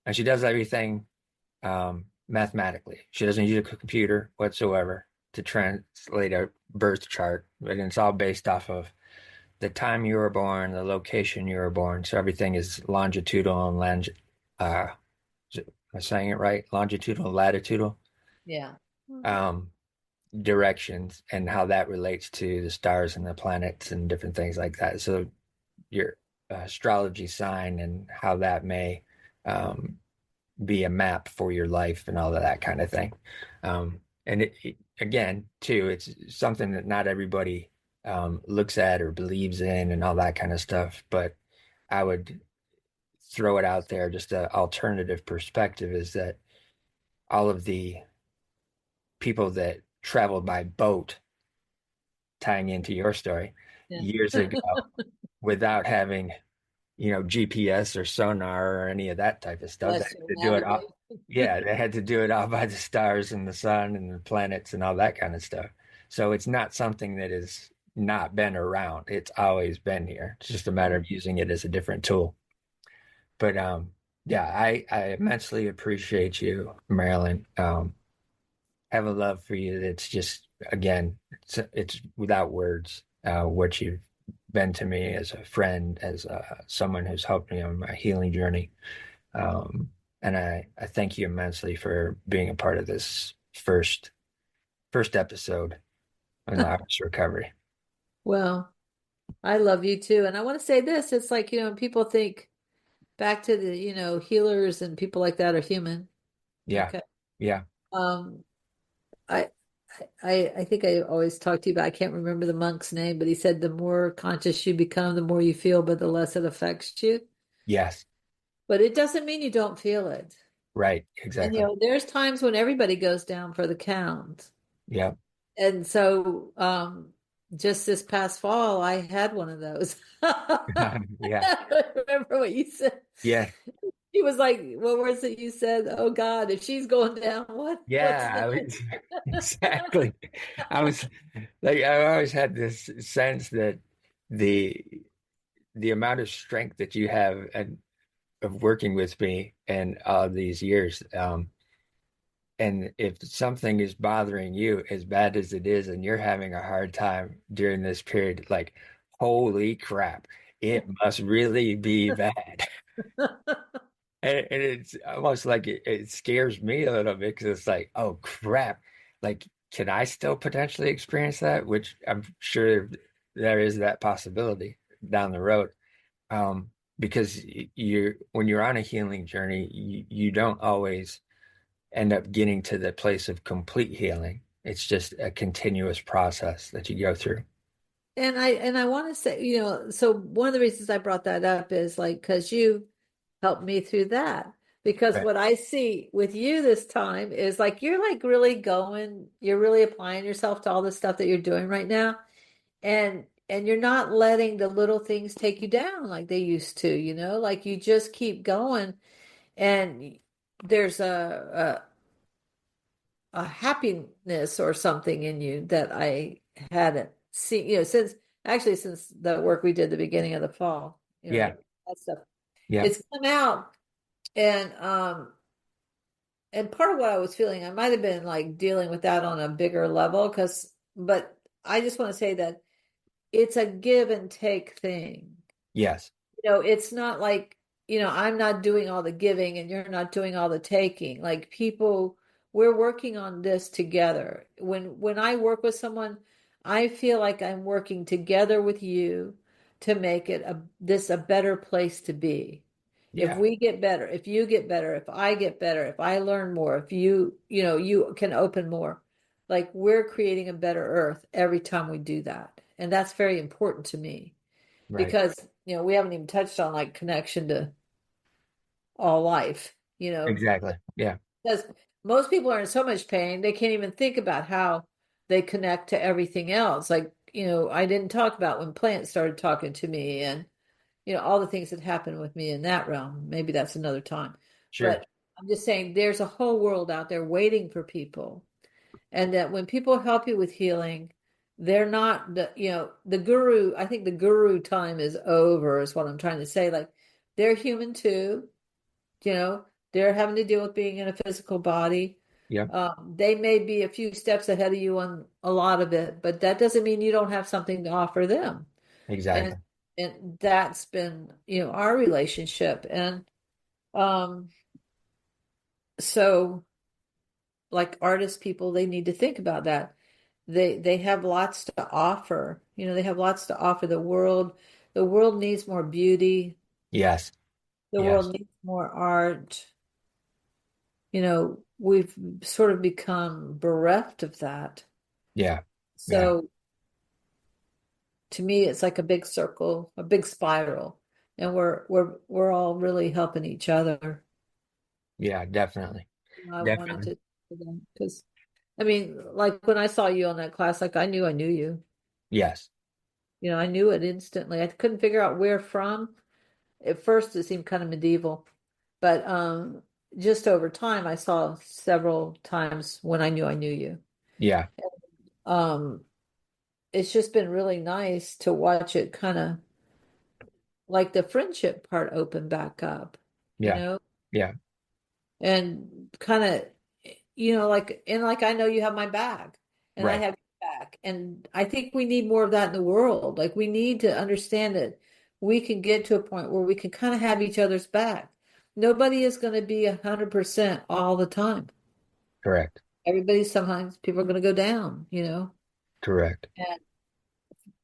And she does everything mathematically. She doesn't use a computer whatsoever to translate a birth chart, and it's all based off of the time you were born, the location you were born. So everything is longitudinal and am I saying it right? Longitudinal, latitudinal Yeah. Mhm. um, directions, and how that relates to the stars and the planets and different things like that. So your astrology sign and how that may um, be a map for your life and all of that kind of thing. And again, too, it's something that not everybody looks at or believes in and all that kind of stuff. But I would throw it out there, just an alternative perspective is that all of the people that traveled by boat, tying into your story, Yeah. years ago without having GPS or sonar or any of that type of stuff. They Bless had your to do it all. navigation. Yeah, they had to do it all by the stars and the sun and the planets and all that kind of stuff. So it's not something that has not been around. It's always been here. It's just a matter of using it as a different tool. But yeah, I immensely appreciate you, Marilyn. Have a love for you that's just again, it's without words. What you've been to me as a friend, as someone who's helped me on my healing journey. And I thank you immensely for being a part of this first episode on the Artist Recovery. Well, I love you too. And I want to say this, it's like, people think back to the, healers and people like that are human. Yeah. Okay. Yeah. Um, I, I think I always talk to you about, I can't remember the monk's name, but he said the more conscious you become, the more you feel, but the less it affects you. Yes. But it doesn't mean you don't feel it. Right. And Exactly. there's times when everybody goes down for the count. Yeah. And so just this past fall, I had one of those. Yeah. I remember what you said. Yeah. He was like, what was it you said? Oh God, if she's going down, what's Yeah. next? Exactly. I was like, I always had this sense that the the amount of strength that you have and of working with me and all these years, and if something is bothering you as bad as it is, and you're having a hard time during this period, like, holy crap, it must really be bad. And it's almost like it scares me a little bit because it's like, oh crap, like, can I still potentially experience that? Which I'm sure there is that possibility down the road. Because when you're on a healing journey, you don't always end up getting to the place of complete healing. It's just a continuous process that you go through. And I want to say, so one of the reasons I brought that up is like because you helped me through that. Because Right. what I see with you this time is like you're like really going, you're really applying yourself to all the stuff that you're doing right now. And you're not letting the little things take you down like they used to, like you just keep going. And there's a happiness or something in you that I hadn't seen, since the work we did at the beginning of the fall, Yeah. that stuff. Yeah. It's come out and part of what I was feeling, I might have been like dealing with that on a bigger level but I just want to say that it's a give and take thing. Yes. It's not like, I'm not doing all the giving and you're not doing all the taking. Like people, we're working on this together. When I work with someone, I feel like I'm working together with you to make it a better place to be. If Yeah. we get better, if you get better, if I get better, if I learn more, if you can open more, like we're creating a better earth every time we do that. And that's very important to me Right. because we haven't even touched on like connection to all life, Exactly. Yeah. because most people are in so much pain they can't even think about how they connect to everything else. Like, I didn't talk about when plants started talking to me and all the things that happened with me in that realm. Maybe that's another time. Sure. But I'm just saying there's a whole world out there waiting for people. And that when people help you with healing, they're not the guru. I think the guru time is over, is what I'm trying to say. Like they're human too, you know, they're having to deal with being in a physical body. Yeah. They may be a few steps ahead of you on a lot of it, but that doesn't mean you don't have something to offer them. And Exactly. and that's been, our relationship. And um, so like artist people, they need to think about that. They have lots to offer. They have lots to offer the world. The world needs more beauty. Yes. The Yes. world needs more art. We've sort of become bereft of that. Yeah. Yeah. So to me, it's like a big circle, a big spiral, and we're all really helping each other. Yeah. Definitely. I wanted Definitely. to, because I mean, like when I saw you on that class, like I knew you. Yes. I knew it instantly. I couldn't figure out where from. At first, it seemed kind of medieval, but just over time, I saw several times when I knew you. Yeah. Um, it's just been really nice to watch it kind of like the friendship part open back up, you Yeah. know, Yeah. and kind of, like I know you have my back and I Right. have your back. And I think we need more of that in the world. Like we need to understand that we can get to a point where we can kind of have each other's back. Nobody is going to be 100% all the time. Correct. Sometimes people are going to go down. Correct.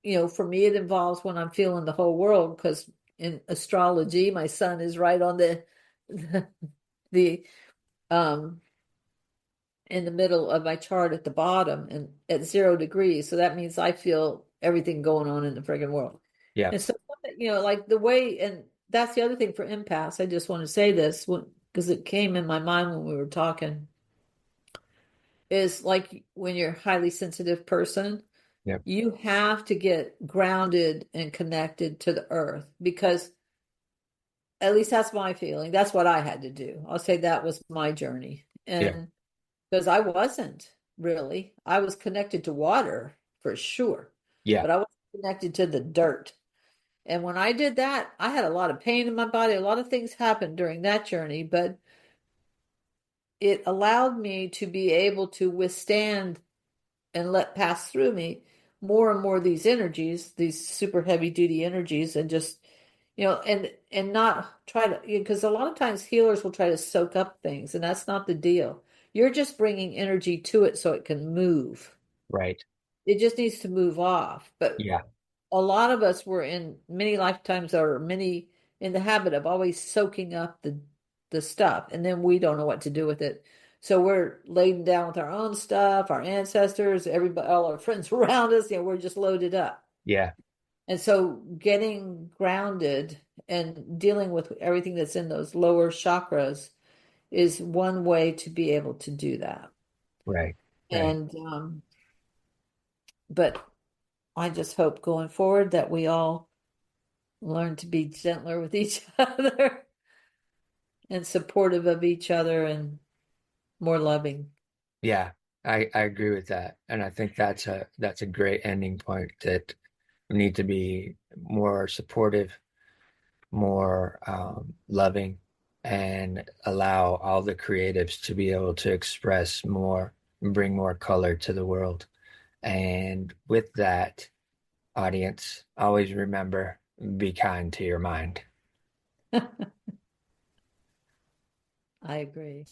And, for me, it involves when I'm feeling the whole world because in astrology, my sun is right on the, the in the middle of my chart at the bottom and at 0 degrees. So that means I feel everything going on in the friggin' world. Yeah. And so, like the way, and that's the other thing for empaths. I just want to say this because it came in my mind when we were talking, is like when you're a highly sensitive person, Yep. you have to get grounded and connected to the earth because at least that's my feeling. That's what I had to do. I'll say that was my journey. Yeah. And because I wasn't really, I was connected to water for sure, Yeah. but I wasn't connected to the dirt. And when I did that, I had a lot of pain in my body. A lot of things happened during that journey, but it allowed me to be able to withstand and let pass through me more and more of these energies, these super heavy duty energies, and just and not try to, because a lot of times healers will try to soak up things, and that's not the deal. You're just bringing energy to it so it can move. Right. It just needs to move off. But Yeah. a lot of us were in many lifetimes or many in the habit of always soaking up the stuff, and then we don't know what to do with it. So we're laden down with our own stuff, our ancestors, everybody, all our friends around us, we're just loaded up. Yeah. And so getting grounded and dealing with everything that's in those lower chakras is one way to be able to do that. Right. Right. And but I just hope going forward that we all learn to be gentler with each other and supportive of each other and more loving. Yeah. I agree with that. And I think that's a great ending point that we need to be more supportive, more loving, and allow all the creatives to be able to express more and bring more color to the world. And with that, audience, always remember, be kind to your mind. I agree.